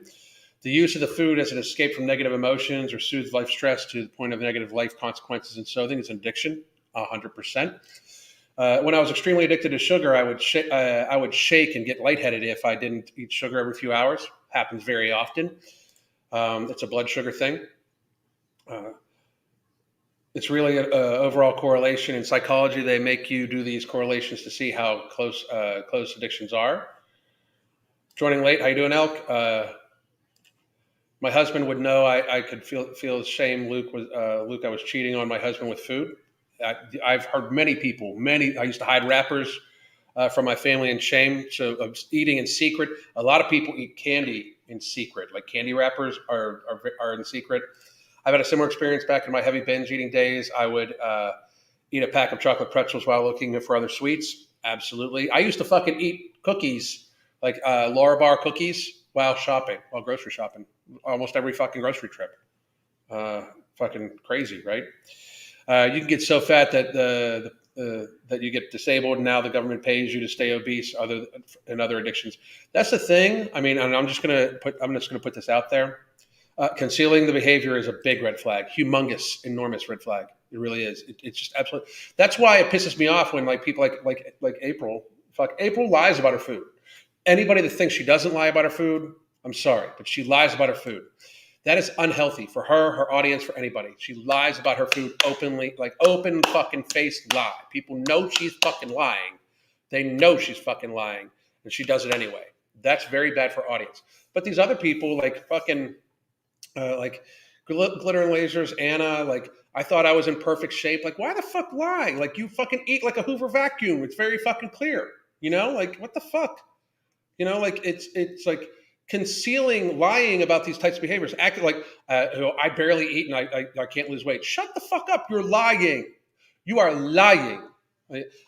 The use of the food as an escape from negative emotions or soothes life stress to the point of negative life consequences and so I think it's an addiction, 100%. When I was extremely addicted to sugar, I would shake and get lightheaded if I didn't eat sugar every few hours. Happens very often. It's a blood sugar thing. It's really an overall correlation. In psychology, they make you do these correlations to see how close addictions are. Joining late, how you doing, Elk? My husband would know. I could feel shame. Luke. I was cheating on my husband with food. I've heard many people. I used to hide wrappers from my family in shame. So of eating in secret. A lot of people eat candy in secret. Like candy wrappers are in secret. I've had a similar experience back in my heavy binge eating days. I would eat a pack of chocolate pretzels while looking for other sweets. Absolutely. I used to fucking eat cookies, like Laura Bar cookies, while grocery shopping. Almost every fucking grocery trip. Fucking crazy, right? You can get so fat that that you get disabled, and now the government pays you to stay obese. Other addictions. That's the thing. I mean, and I'm just gonna put this out there. Concealing the behavior is a big red flag, humongous, enormous red flag. It really is. It's just absolutely. That's why it pisses me off when like people like April. April lies about her food. Anybody that thinks she doesn't lie about her food, I'm sorry, but she lies about her food. That is unhealthy for her, her audience, for anybody. She lies about her food openly, like open fucking faced lie. People know she's fucking lying. They know she's fucking lying, and she does it anyway. That's very bad for audience. But these other people, like fucking. Like glitter and lasers, Anna. Like I thought I was in perfect shape. Like why the fuck lie? Like you fucking eat like a Hoover vacuum. It's very fucking clear. You know, like what the fuck? You know, like it's like concealing, lying about these types of behaviors. Acting like I barely eat and I can't lose weight. Shut the fuck up. You're lying. You are lying.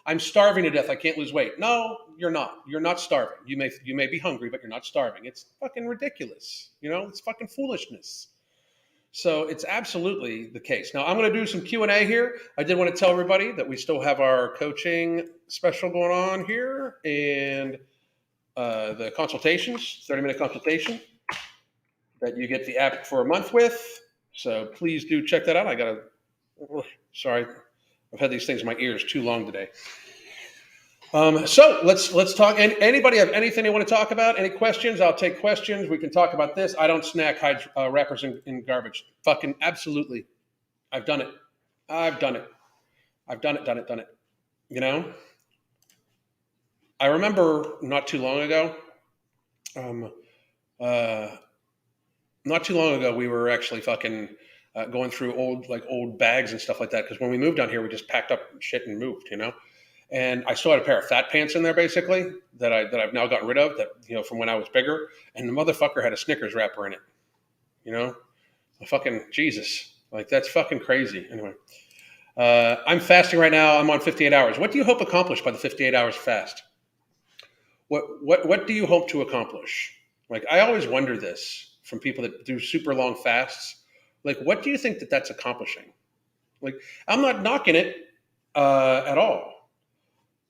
I'm starving to death. I can't lose weight. No, you're not. You're not starving. You may be hungry, but you're not starving. It's fucking ridiculous. You know, it's fucking foolishness. So it's absolutely the case. Now I'm going to do some Q&A here. I did want to tell everybody that we still have our coaching special going on here, and the consultations, 30-minute consultation that you get the app for a month with. So please do check that out. Sorry. I've had these things in my ears too long today. So let's talk. Anybody have anything they want to talk about? Any questions? I'll take questions. We can talk about this. I don't hide wrappers in garbage. Fucking absolutely. I've done it. I've done it. You know? I remember not too long ago, we were actually fucking going through old bags and stuff like that. Because when we moved down here, we just packed up shit and moved, you know. And I still had a pair of fat pants in there, basically, that I've now gotten rid of. That, you know, from when I was bigger. And the motherfucker had a Snickers wrapper in it. You know, fucking Jesus, like that's fucking crazy. Anyway, I'm fasting right now. I'm on 58 hours. What do you hope to accomplish by the 58 hours fast? What do you hope to accomplish? Like I always wonder this from people that do super long fasts. Like, what do you think that's accomplishing? Like, I'm not knocking it at all,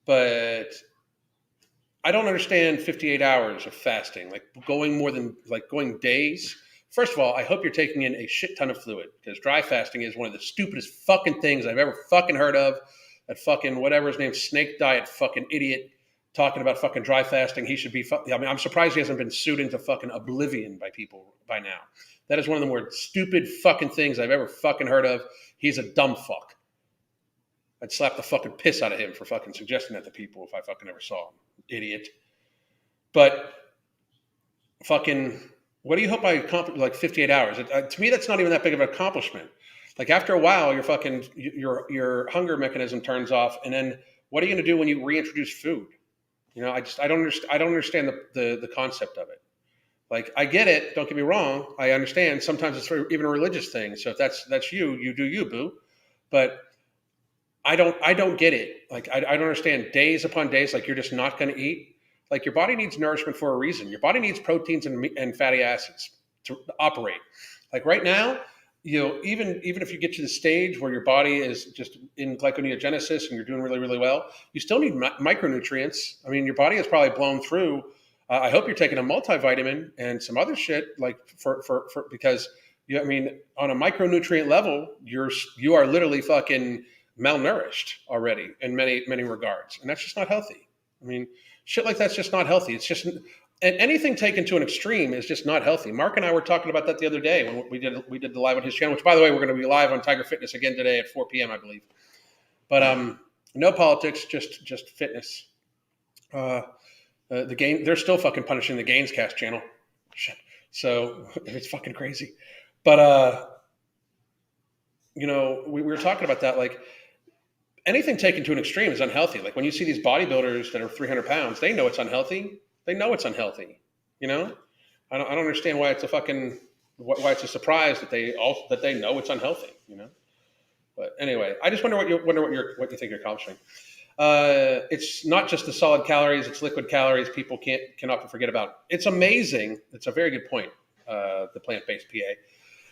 but I don't understand 58 hours of fasting. Like going days. First of all, I hope you're taking in a shit ton of fluid, because dry fasting is one of the stupidest fucking things I've ever fucking heard of. That fucking whatever his name, Snake Diet fucking idiot talking about fucking dry fasting. He should be. I mean, I'm surprised he hasn't been sued into fucking oblivion by people by now. That is one of the more stupid fucking things I've ever fucking heard of. He's a dumb fuck. I'd slap the fucking piss out of him for fucking suggesting that to people if I fucking ever saw him. Idiot. But fucking, what do you hope I accomplish? Like 58 hours. To me, that's not even that big of an accomplishment. Like after a while, your hunger mechanism turns off, and then what are you going to do when you reintroduce food? You know, I don't understand the concept of it. Like I get it. Don't get me wrong. I understand. Sometimes it's even a religious thing. So if that's you do you, boo. But I don't get it. Like I don't understand days upon days. Like you're just not going to eat. Like your body needs nourishment for a reason. Your body needs proteins and fatty acids to operate. Like right now, you know, even if you get to the stage where your body is just in glyconeogenesis and you're doing really, really well, you still need micronutrients. I mean, your body is probably blown through. I hope you're taking a multivitamin and some other shit, like for because you. I mean, on a micronutrient level, you are literally fucking malnourished already in many regards, and that's just not healthy. I mean, shit like that's just not healthy. It's just And anything taken to an extreme is just not healthy. Mark and I were talking about that the other day when we did the live on his channel. Which, by the way, we're going to be live on Tiger Fitness again today at 4 p.m. I believe. But no politics, just fitness. The Gain, they're still fucking punishing the Gainscast channel. Shit. So it's fucking crazy. But we were talking about that. Like anything taken to an extreme is unhealthy. Like when you see these bodybuilders that are 300 pounds, they know it's unhealthy. They know it's unhealthy. I don't understand why it's why it's a surprise that they know it's unhealthy. But anyway, I just wonder what you think you're accomplishing. It's not just the solid calories; it's liquid calories. People can often forget about. It's amazing. It's a very good point. The plant-based PA.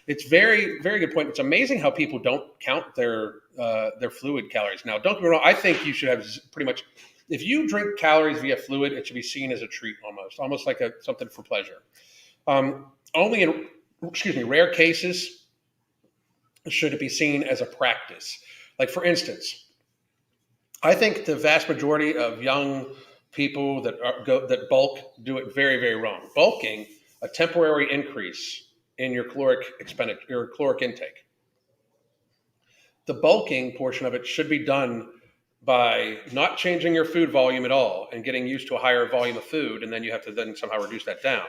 It's very, very good point. It's amazing how people don't count their fluid calories. Now, don't get me wrong. I think you should have pretty much. If you drink calories via fluid, it should be seen as a treat, almost like something for pleasure. Only in rare cases should it be seen as a practice. Like for instance, I think the vast majority of young people that bulk do it very, very wrong. Bulking, a temporary increase in your caloric intake. The bulking portion of it should be done by not changing your food volume at all and getting used to a higher volume of food, and then you have to then somehow reduce that down.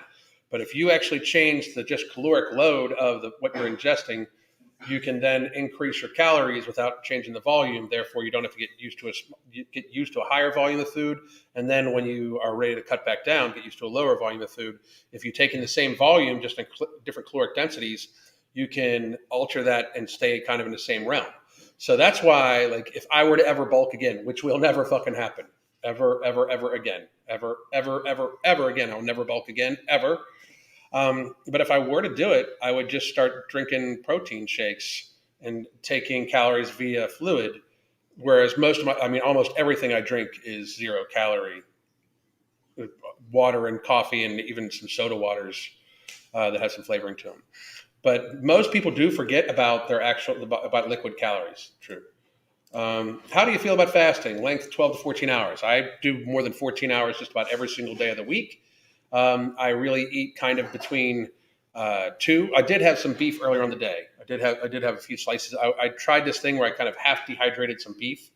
But if you actually change the just caloric load of what you're ingesting, you can then increase your calories without changing the volume. Therefore, you don't have to get used to a higher volume of food. And then when you are ready to cut back down, get used to a lower volume of food. If you take in the same volume, just in different caloric densities, you can alter that and stay kind of in the same realm. So that's why, like, if I were to ever bulk again, which will never fucking happen, ever again, ever again, I'll never bulk again, ever. But if I were to do it, I would just start drinking protein shakes and taking calories via fluid. Whereas almost everything I drink is 0 calorie. Water and coffee and even some soda waters that have some flavoring to them. But most people do forget about about liquid calories. True. How do you feel about fasting? Length 12 to 14 hours. I do more than 14 hours just about every single day of the week. I really eat kind of between 2. I did have some beef earlier on the day. I did have a few slices. I tried this thing where I kind of half dehydrated some beef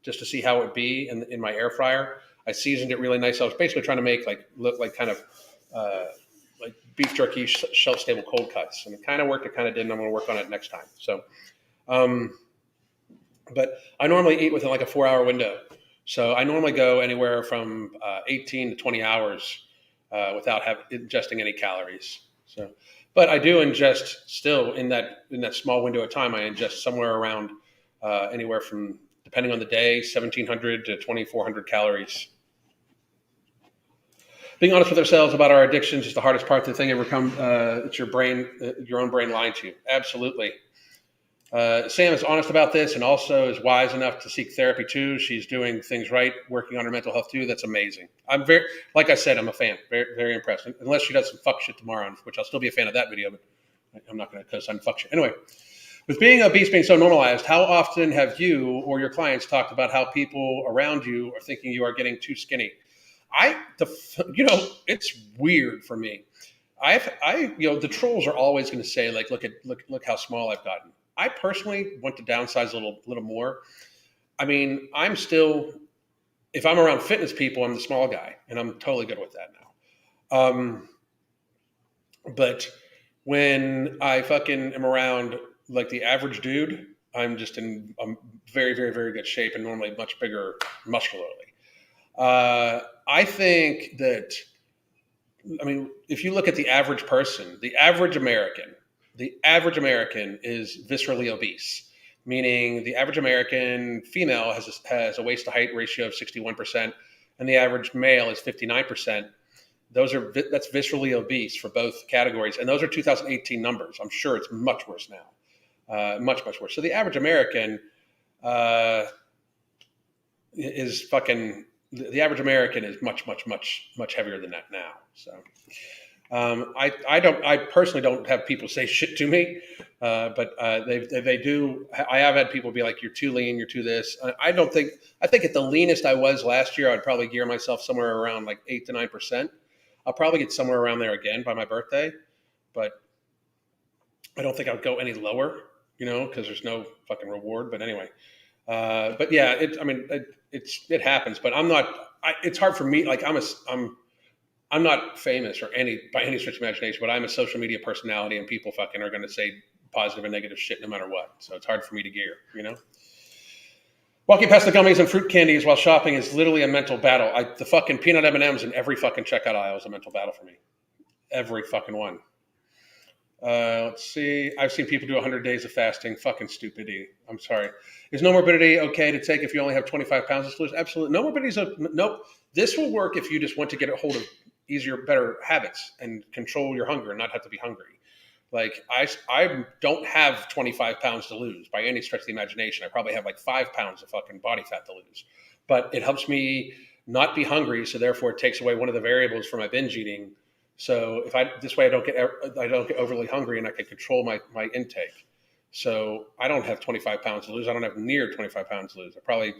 just to see how it would be in my air fryer. I seasoned it really nice. I was basically trying to make look like kind of like beef jerky shelf stable cold cuts, and it kind of worked. It kind of didn't. I'm going to work on it next time. So, but I normally eat within like a 4-hour window. So I normally go anywhere from 18 to 20 hours without ingesting any calories. So, but I do ingest still in that small window of time. I ingest somewhere around anywhere from, depending on the day, 1,700 to 2,400 calories. Being honest with ourselves about our addictions is the hardest part. The thing ever come. It's your brain, your own brain lying to you. Absolutely. Sam is honest about this and also is wise enough to seek therapy too. She's doing things right, working on her mental health too. That's amazing. Like I said, I'm a fan. Very, very impressed. Unless she does some fuck shit tomorrow, which I'll still be a fan of that video, but I'm not going to co-sign fuck shit. Anyway, with being obese being so normalized, how often have you or your clients talked about how people around you are thinking you are getting too skinny? It's weird for me. The trolls are always going to say, like, look how small I've gotten. I personally want to downsize a little more. I mean, I'm still, if I'm around fitness people, I'm the small guy, and I'm totally good with that now. But when I fucking am around like the average dude, I'm just in very, very, very good shape and normally much bigger muscularly. I think that, if you look at the average person, the average American is viscerally obese, meaning the average American female has a waist to height ratio of 61%, and the average male is 59%. That's viscerally obese for both categories, and those are 2018 numbers. I'm sure it's much worse now, much worse. So the average American is fucking. The average American is much heavier than that now. So I personally don't have people say shit to me, but they do. I have had people be like, "You're too lean. You're too this." I think at the leanest I was last year, I'd probably gear myself somewhere around like 8 to 9%. I'll probably get somewhere around there again by my birthday, but I don't think I would go any lower, because there's no fucking reward. But anyway, but yeah, it happens. But I'm not. It's hard for me. Like I'm not famous or by any stretch of imagination, but I'm a social media personality, and people fucking are going to say positive and negative shit no matter what. So it's hard for me to gear. Walking past the gummies and fruit candies while shopping is literally a mental battle. The fucking peanut M&Ms in every fucking checkout aisle is a mental battle for me. Every fucking one. Let's see. I've seen people do 100 days of fasting. Fucking stupidity. I'm sorry. Is no morbidity okay to take if you only have 25 pounds to lose? Absolutely. No morbidity. Nope. This will work if you just want to get a hold of easier, better habits and control your hunger and not have to be hungry. Like I don't have 25 pounds to lose by any stretch of the imagination. I probably have like 5 pounds of fucking body fat to lose, but it helps me not be hungry. So therefore it takes away one of the variables for my binge eating. So this way I don't get overly hungry and I can control my intake. So I don't have 25 pounds to lose. I don't have near 25 pounds to lose. I probably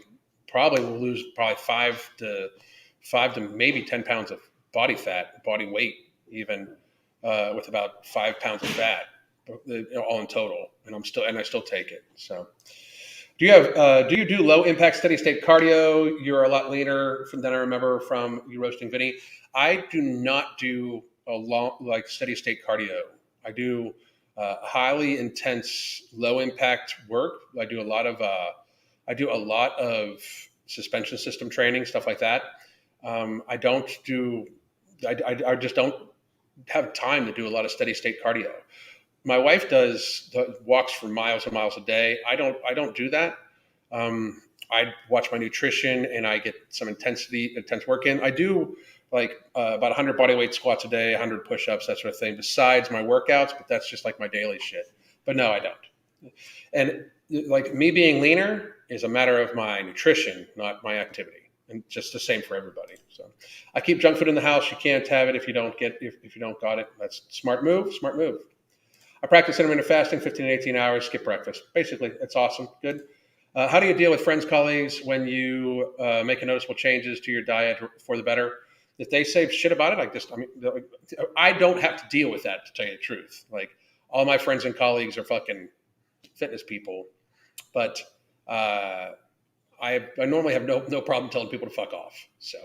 will lose probably 5 to maybe 10 pounds of body fat, body weight, even with about 5 pounds of fat, all in total. And I still take it. So, do you do low impact steady state cardio? You're a lot leaner than I remember from you roasting Vinny. I do not do a long like steady state cardio. I do highly intense low impact work. I do a lot of suspension system training, stuff like that. I just don't have time to do a lot of steady state cardio. My wife walks for miles and miles a day. I don't do that. I watch my nutrition and I get some intense work in. I do like about 100 body weight squats a day, 100 push-ups, that sort of thing, besides my workouts, but that's just like my daily shit. But no, I don't. And like me being leaner is a matter of my nutrition, not my activity. And just the same for everybody. So I keep junk food in the house. You can't have it if you don't got it. That's smart move. I practice intermittent fasting, 15 to 18 hours, skip breakfast. Basically, it's awesome. Good. How do you deal with friends, colleagues when you make noticeable changes to your diet for the better? If they say shit about it, I don't have to deal with that, to tell you the truth. Like all my friends and colleagues are fucking fitness people, but I normally have no problem telling people to fuck off. So,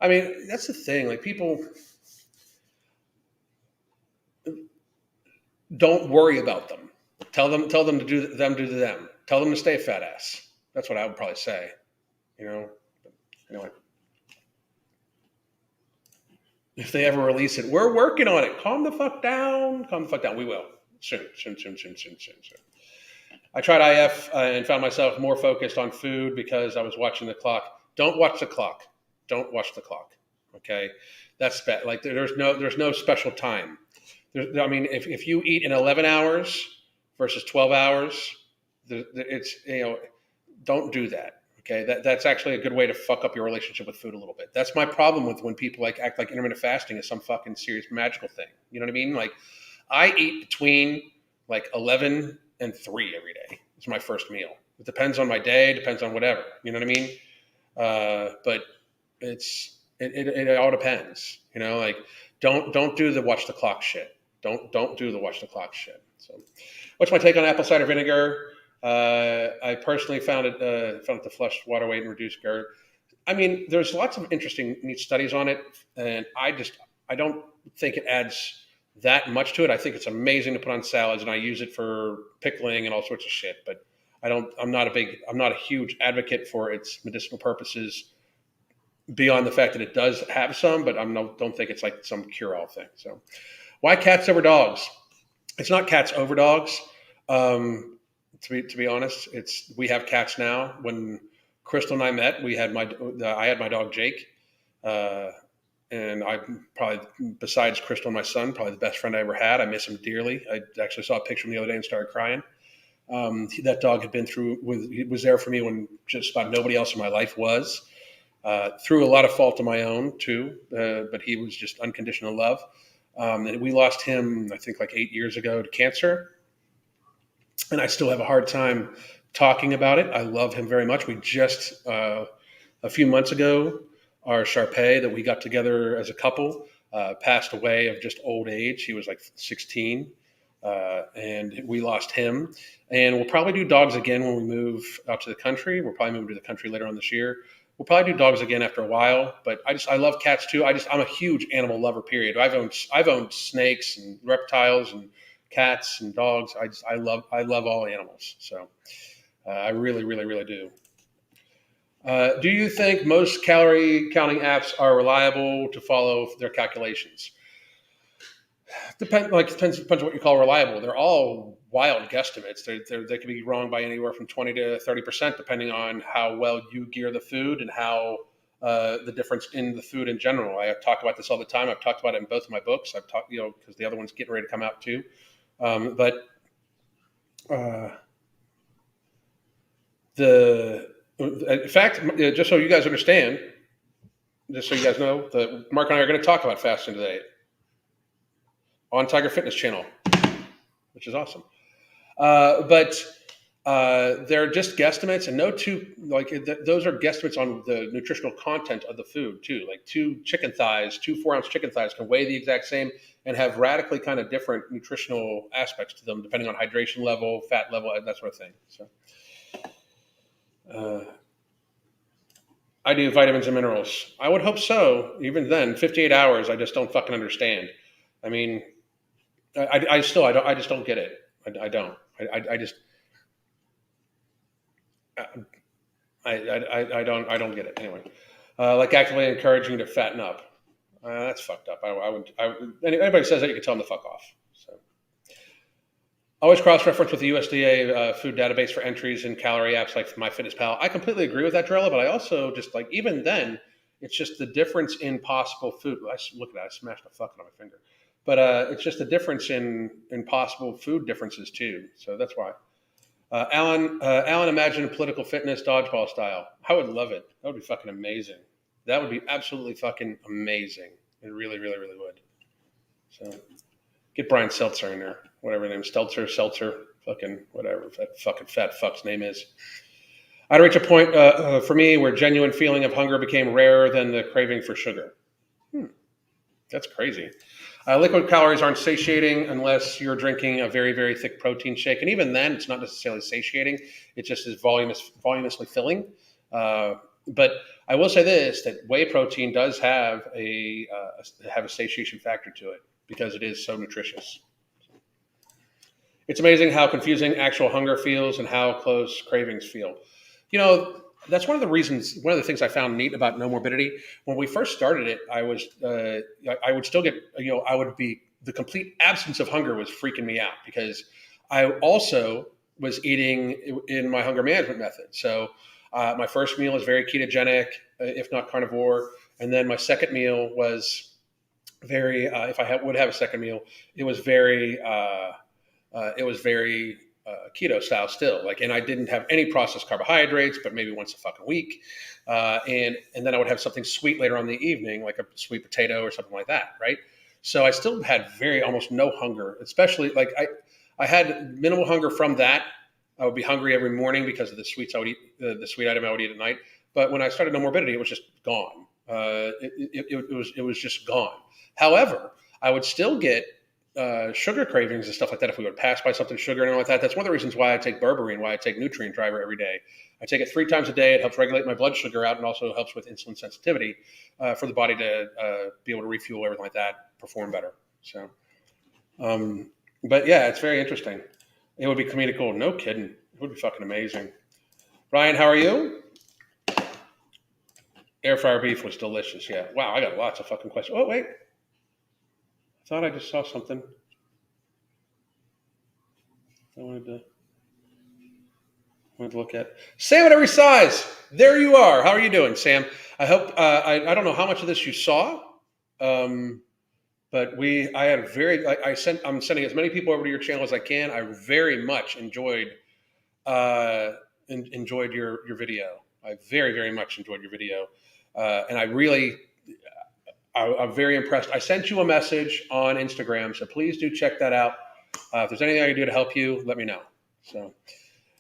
that's the thing. Like people don't worry about them. Tell them to do them. Tell them to stay a fat ass. That's what I would probably say. Anyway, if they ever release it, we're working on it. Calm the fuck down. We will soon. I tried IF and found myself more focused on food because I was watching the clock. Don't watch the clock. Okay, that's bad. Like there's no special time. If you eat in 11 hours versus 12 hours, don't do that. Okay, that's actually a good way to fuck up your relationship with food a little bit. That's my problem with when people act like intermittent fasting is some fucking serious magical thing. You know what I mean? Like I eat between 11 and 3 every day. It's my first meal. It depends on my day, depends on whatever. You know what I mean? But it all depends. Don't do the watch the clock shit. Don't do the watch the clock shit. So, what's my take on apple cider vinegar? I personally found it to flush water weight and reduce GERD. There's lots of interesting, neat studies on it, and I don't think it adds that much to it. I think it's amazing to put on salads, and I use it for pickling and all sorts of shit. But I'm not a huge advocate for its medicinal purposes beyond the fact that it does have some. But don't think it's like some cure-all thing. So, why cats over dogs? It's not cats over dogs. To be honest, we have cats now. When Crystal and I met, I had my dog Jake. And I'm probably, besides Crystal and my son, probably the best friend I ever had. I miss him dearly. I actually saw a picture of him the other day and started crying. That dog had been was there for me when just about nobody else in my life was. Through a lot of fault of my own too, but he was just unconditional love. And we lost him, I think, 8 years ago to cancer. And I still have a hard time talking about it. I love him very much. We just, a few months ago, our Shar-Pei that we got together as a couple, passed away of just old age. He was like 16, and we lost him. And we'll probably do dogs again when we move out to the country. We'll probably move to the country later on this year. We'll probably do dogs again after a while, but I love cats too. I'm a huge animal lover. Period. I've owned snakes and reptiles and cats and dogs. I love all animals. So I really do. Do you think most calorie counting apps are reliable to follow their calculations? Depends on what you call reliable. They're all wild guesstimates. They can be wrong by anywhere from 20 to 30%, depending on how well you gear the food and how the difference in the food in general. I talk about this all the time. I've talked about it in both of my books. I've talked, because the other one's getting ready to come out too. In fact, just so you guys understand, just so you guys know, Mark and I are going to talk about fasting today on Tiger Fitness Channel, which is awesome. But they're just guesstimates, and those are guesstimates on the nutritional content of the food too. Like 2 4-ounce chicken thighs can weigh the exact same and have radically kind of different nutritional aspects to them, depending on hydration level, fat level, and that sort of thing. So. I do vitamins and minerals. I would hope so. Even then, 58 hours, I just don't fucking understand. I mean, I just don't get it. I don't. I don't get it. Anyway, like actively encouraging to fatten up. That's fucked up. Anybody says that, you can tell them to fuck off. So. Always cross-reference with the USDA food database for entries in calorie apps like MyFitnessPal. I completely agree with that, Drella, but I also just even then, it's just the difference in possible food. Look at that, I smashed the fuck on my finger. But it's just the difference in possible food differences too. So that's why. Alan, imagine political fitness dodgeball style. I would love it. That would be fucking amazing. That would be absolutely fucking amazing. It really would. So get Brian Seltzer in there. Whatever his name is, Seltzer, fucking whatever that fucking fat fuck's name is. I'd reach a point for me where genuine feeling of hunger became rarer than the craving for sugar. That's crazy. Liquid calories aren't satiating unless you're drinking a very thick protein shake, and even then, it's not necessarily satiating. It just is voluminously filling. But I will say this: that whey protein does have a satiation factor to it because it is so nutritious. It's amazing how confusing actual hunger feels and how close cravings feel. That's one of the things I found neat about No Morbidity. When we first started it, I would still get, the complete absence of hunger was freaking me out because I also was eating in my hunger management method. So my first meal was very ketogenic, if not carnivore. And then my second meal was very, if I would have a second meal, it was very keto style still. And I didn't have any processed carbohydrates, but maybe once a fucking week. And then I would have something sweet later on in the evening, like a sweet potato or something like that. Right. So I still had almost no hunger, especially I had minimal hunger from that. I would be hungry every morning because of the sweets I would eat, the sweet item I would eat at night. But when I started No Morbidity, it was just gone. It was just gone. However, I would still get sugar cravings and stuff like that if we would pass by something sugar and all like that. That's one of the reasons why I take berberine, why I take Nutrient Driver every day. I take it 3 times a day. It helps regulate my blood sugar out and also helps with insulin sensitivity for the body to be able to refuel, everything like that, perform better. So, but yeah, it's very interesting. It would be comedic gold. No kidding. It would be fucking amazing. Ryan, how are you? Air fryer beef was delicious. Yeah. Wow, I got lots of fucking questions. Oh, wait. I thought I just saw something I wanted to look at. Sam at every size. There you are. How are you doing, Sam? I hope I don't know how much of this you saw, but I'm sending as many people over to your channel as I can. I very much enjoyed your video. I very much enjoyed your video, and I'm very impressed. I sent you a message on Instagram, so please do check that out. If there's anything I can do to help you, let me know. So,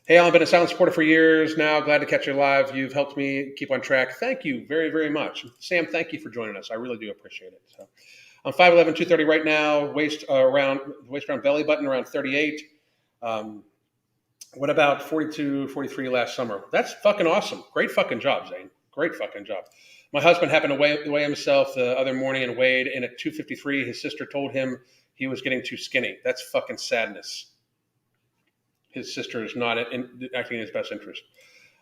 Hey, Alan, been a silent supporter for years now. Glad to catch you live. You've helped me keep on track. Thank you very, very much. Sam, thank you for joining us. I really do appreciate it. So, I'm 5'11", 230 right now. Waist around belly button around 38. What about 42, 43 last summer? That's fucking awesome. Great fucking job, Zane. Great fucking job. My husband happened to weigh himself the other morning and weighed in at 253. His sister told him he was getting too skinny. That's fucking sadness. His sister is not acting in his best interest.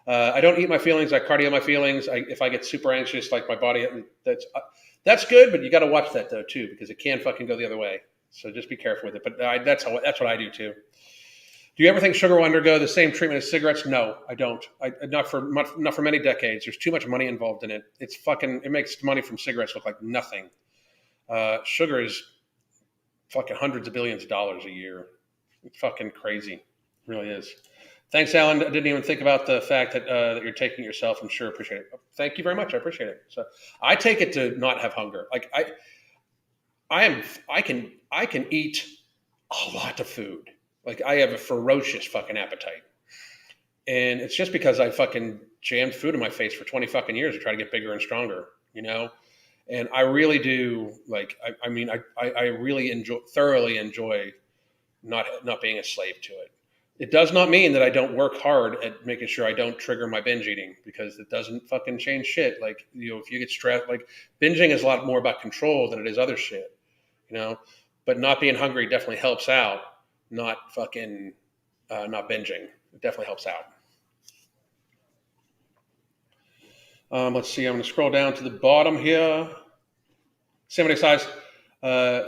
I don't eat my feelings. I cardio my feelings. If I get super anxious, like my body, that's good. But you got to watch that though too, because it can fucking go the other way. So just be careful with it. But that's what I do too. Do you ever think sugar will undergo the same treatment as cigarettes? No, I don't. Not for many decades. There's too much money involved in it. It makes money from cigarettes look like nothing. Sugar is fucking hundreds of billions of dollars a year. It's fucking crazy. It really is. Thanks, Alan. I didn't even think about the fact that you're taking it yourself. I'm sure appreciate it. Thank you very much. I appreciate it. So I take it to not have hunger. Like I can eat a lot of food. Like I have a ferocious fucking appetite. And it's just because I fucking jammed food in my face for 20 fucking years to try to get bigger and stronger, you know? And I really do like, I really thoroughly enjoy not being a slave to it. It does not mean that I don't work hard at making sure I don't trigger my binge eating, because it doesn't fucking change shit. Like, if you get stressed, like binging is a lot more about control than it is other shit, you know? But not being hungry definitely helps out. Not fucking not binging. It definitely helps out. Let's see. I'm going to scroll down to the bottom here. SamAtEverySize.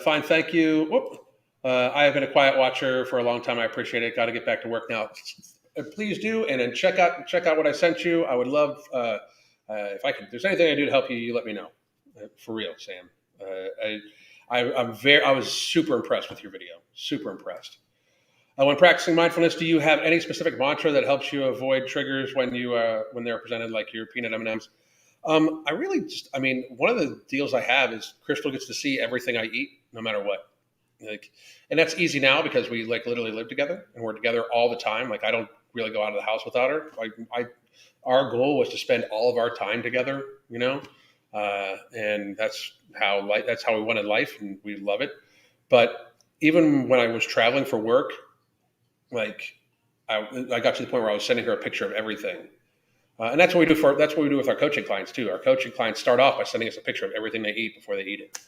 Fine, thank you. Whoop. I have been a quiet watcher for a long time. I appreciate it. Got to get back to work now. Please do, and then check out what I sent you. I would love if I could. If there's anything I do to help you, you let me know. For real, Sam. I was super impressed with your video. Super impressed. When practicing mindfulness, do you have any specific mantra that helps you avoid triggers when they're presented, like your peanut M&Ms? I really one of the deals I have is Crystal gets to see everything I eat, no matter what. Like, and that's easy now because we like literally live together and we're together all the time. Like, I don't really go out of the house without her. Our goal was to spend all of our time together, you know, and that's how we wanted life, and we love it. But even when I was traveling for work, like I got to the point where I was sending her a picture of everything, and that's what we do with our coaching clients too. Our coaching clients start off by sending us a picture of everything they eat before they eat it,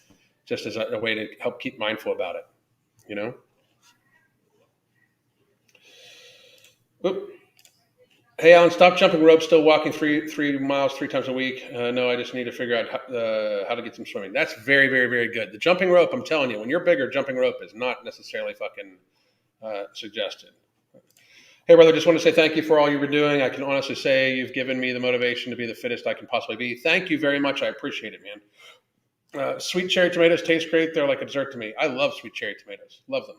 just as a way to help keep mindful about it, you know. Oop. Hey, Alan, stop jumping rope. Still walking 3 miles 3 times a week. No, I just need to figure out how to get some swimming. That's very, very, very good. The jumping rope, I'm telling you, when you're bigger, jumping rope is not necessarily fucking suggested. Hey, brother, just want to say thank you for all you've been doing. I can honestly say you've given me the motivation to be the fittest I can possibly be. Thank you very much. I appreciate it, man. Sweet cherry tomatoes taste great. They're like a dessert to me. I love sweet cherry tomatoes. Love them.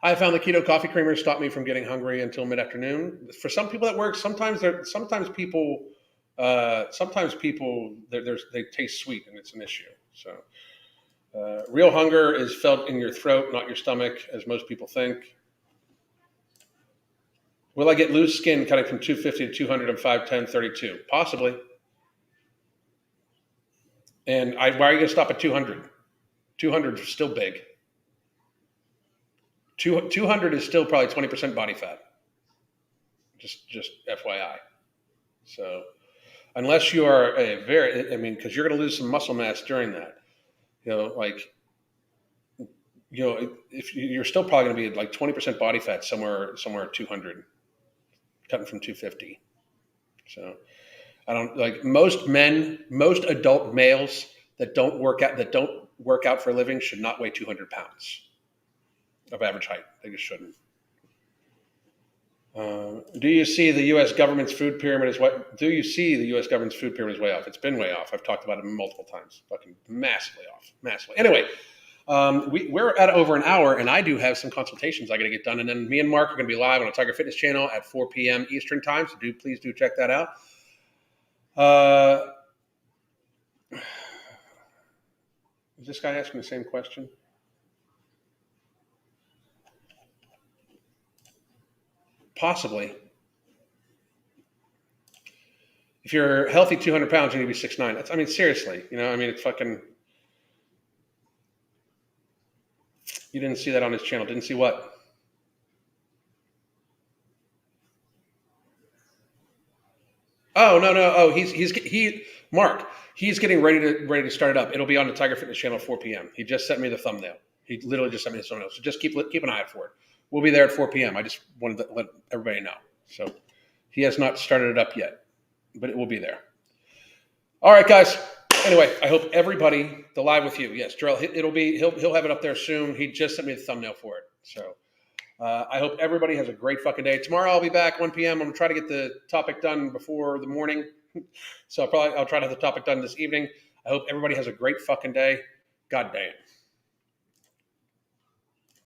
I found the keto coffee creamer stopped me from getting hungry until mid-afternoon. For some people that works. Sometimes people they taste sweet and it's an issue. So real hunger is felt in your throat, not your stomach, as most people think. Will I get loose skin cutting from 250 to 200 and 5'10", 32? Possibly. And why are you going to stop at 200? 200 is still big. 200 is still probably 20% body fat. Just FYI. So unless you are because you're going to lose some muscle mass during that. If you're still probably going to be at like 20% body fat somewhere at 200, cutting from 250. So I don't like most adult males that don't work out for a living should not weigh 200 pounds of average height. They just shouldn't. Do you see the U.S. government's food pyramid is what? Do you see the U.S. government's food pyramid is way off? It's been way off. I've talked about it multiple times. Fucking massively off. Massively. Anyway, we're at over an hour, and I do have some consultations I got to get done. And then me and Mark are going to be live on the Tiger Fitness channel at 4 p.m. Eastern time. So please do check that out. Is this guy asking the same question? Possibly. If you're healthy 200 pounds, you need to be 6'9". That's, I mean, seriously, you know, I mean, it's fucking, you didn't see that on his channel. Didn't see what? Oh, no, no. Oh, Mark, he's getting ready to start it up. It'll be on the Tiger Fitness channel at 4 p.m. He just sent me the thumbnail. He literally just sent me the thumbnail. So just keep an eye out for it. We'll be there at 4 p.m. I just wanted to let everybody know. So he has not started it up yet, but it will be there. All right, guys. Anyway, I hope everybody, the live with you. Yes, Jarrell, he'll have it up there soon. He just sent me the thumbnail for it. So I hope everybody has a great fucking day. Tomorrow I'll be back 1 p.m. I'm gonna try to get the topic done before the morning. So I'll try to have the topic done this evening. I hope everybody has a great fucking day. God damn.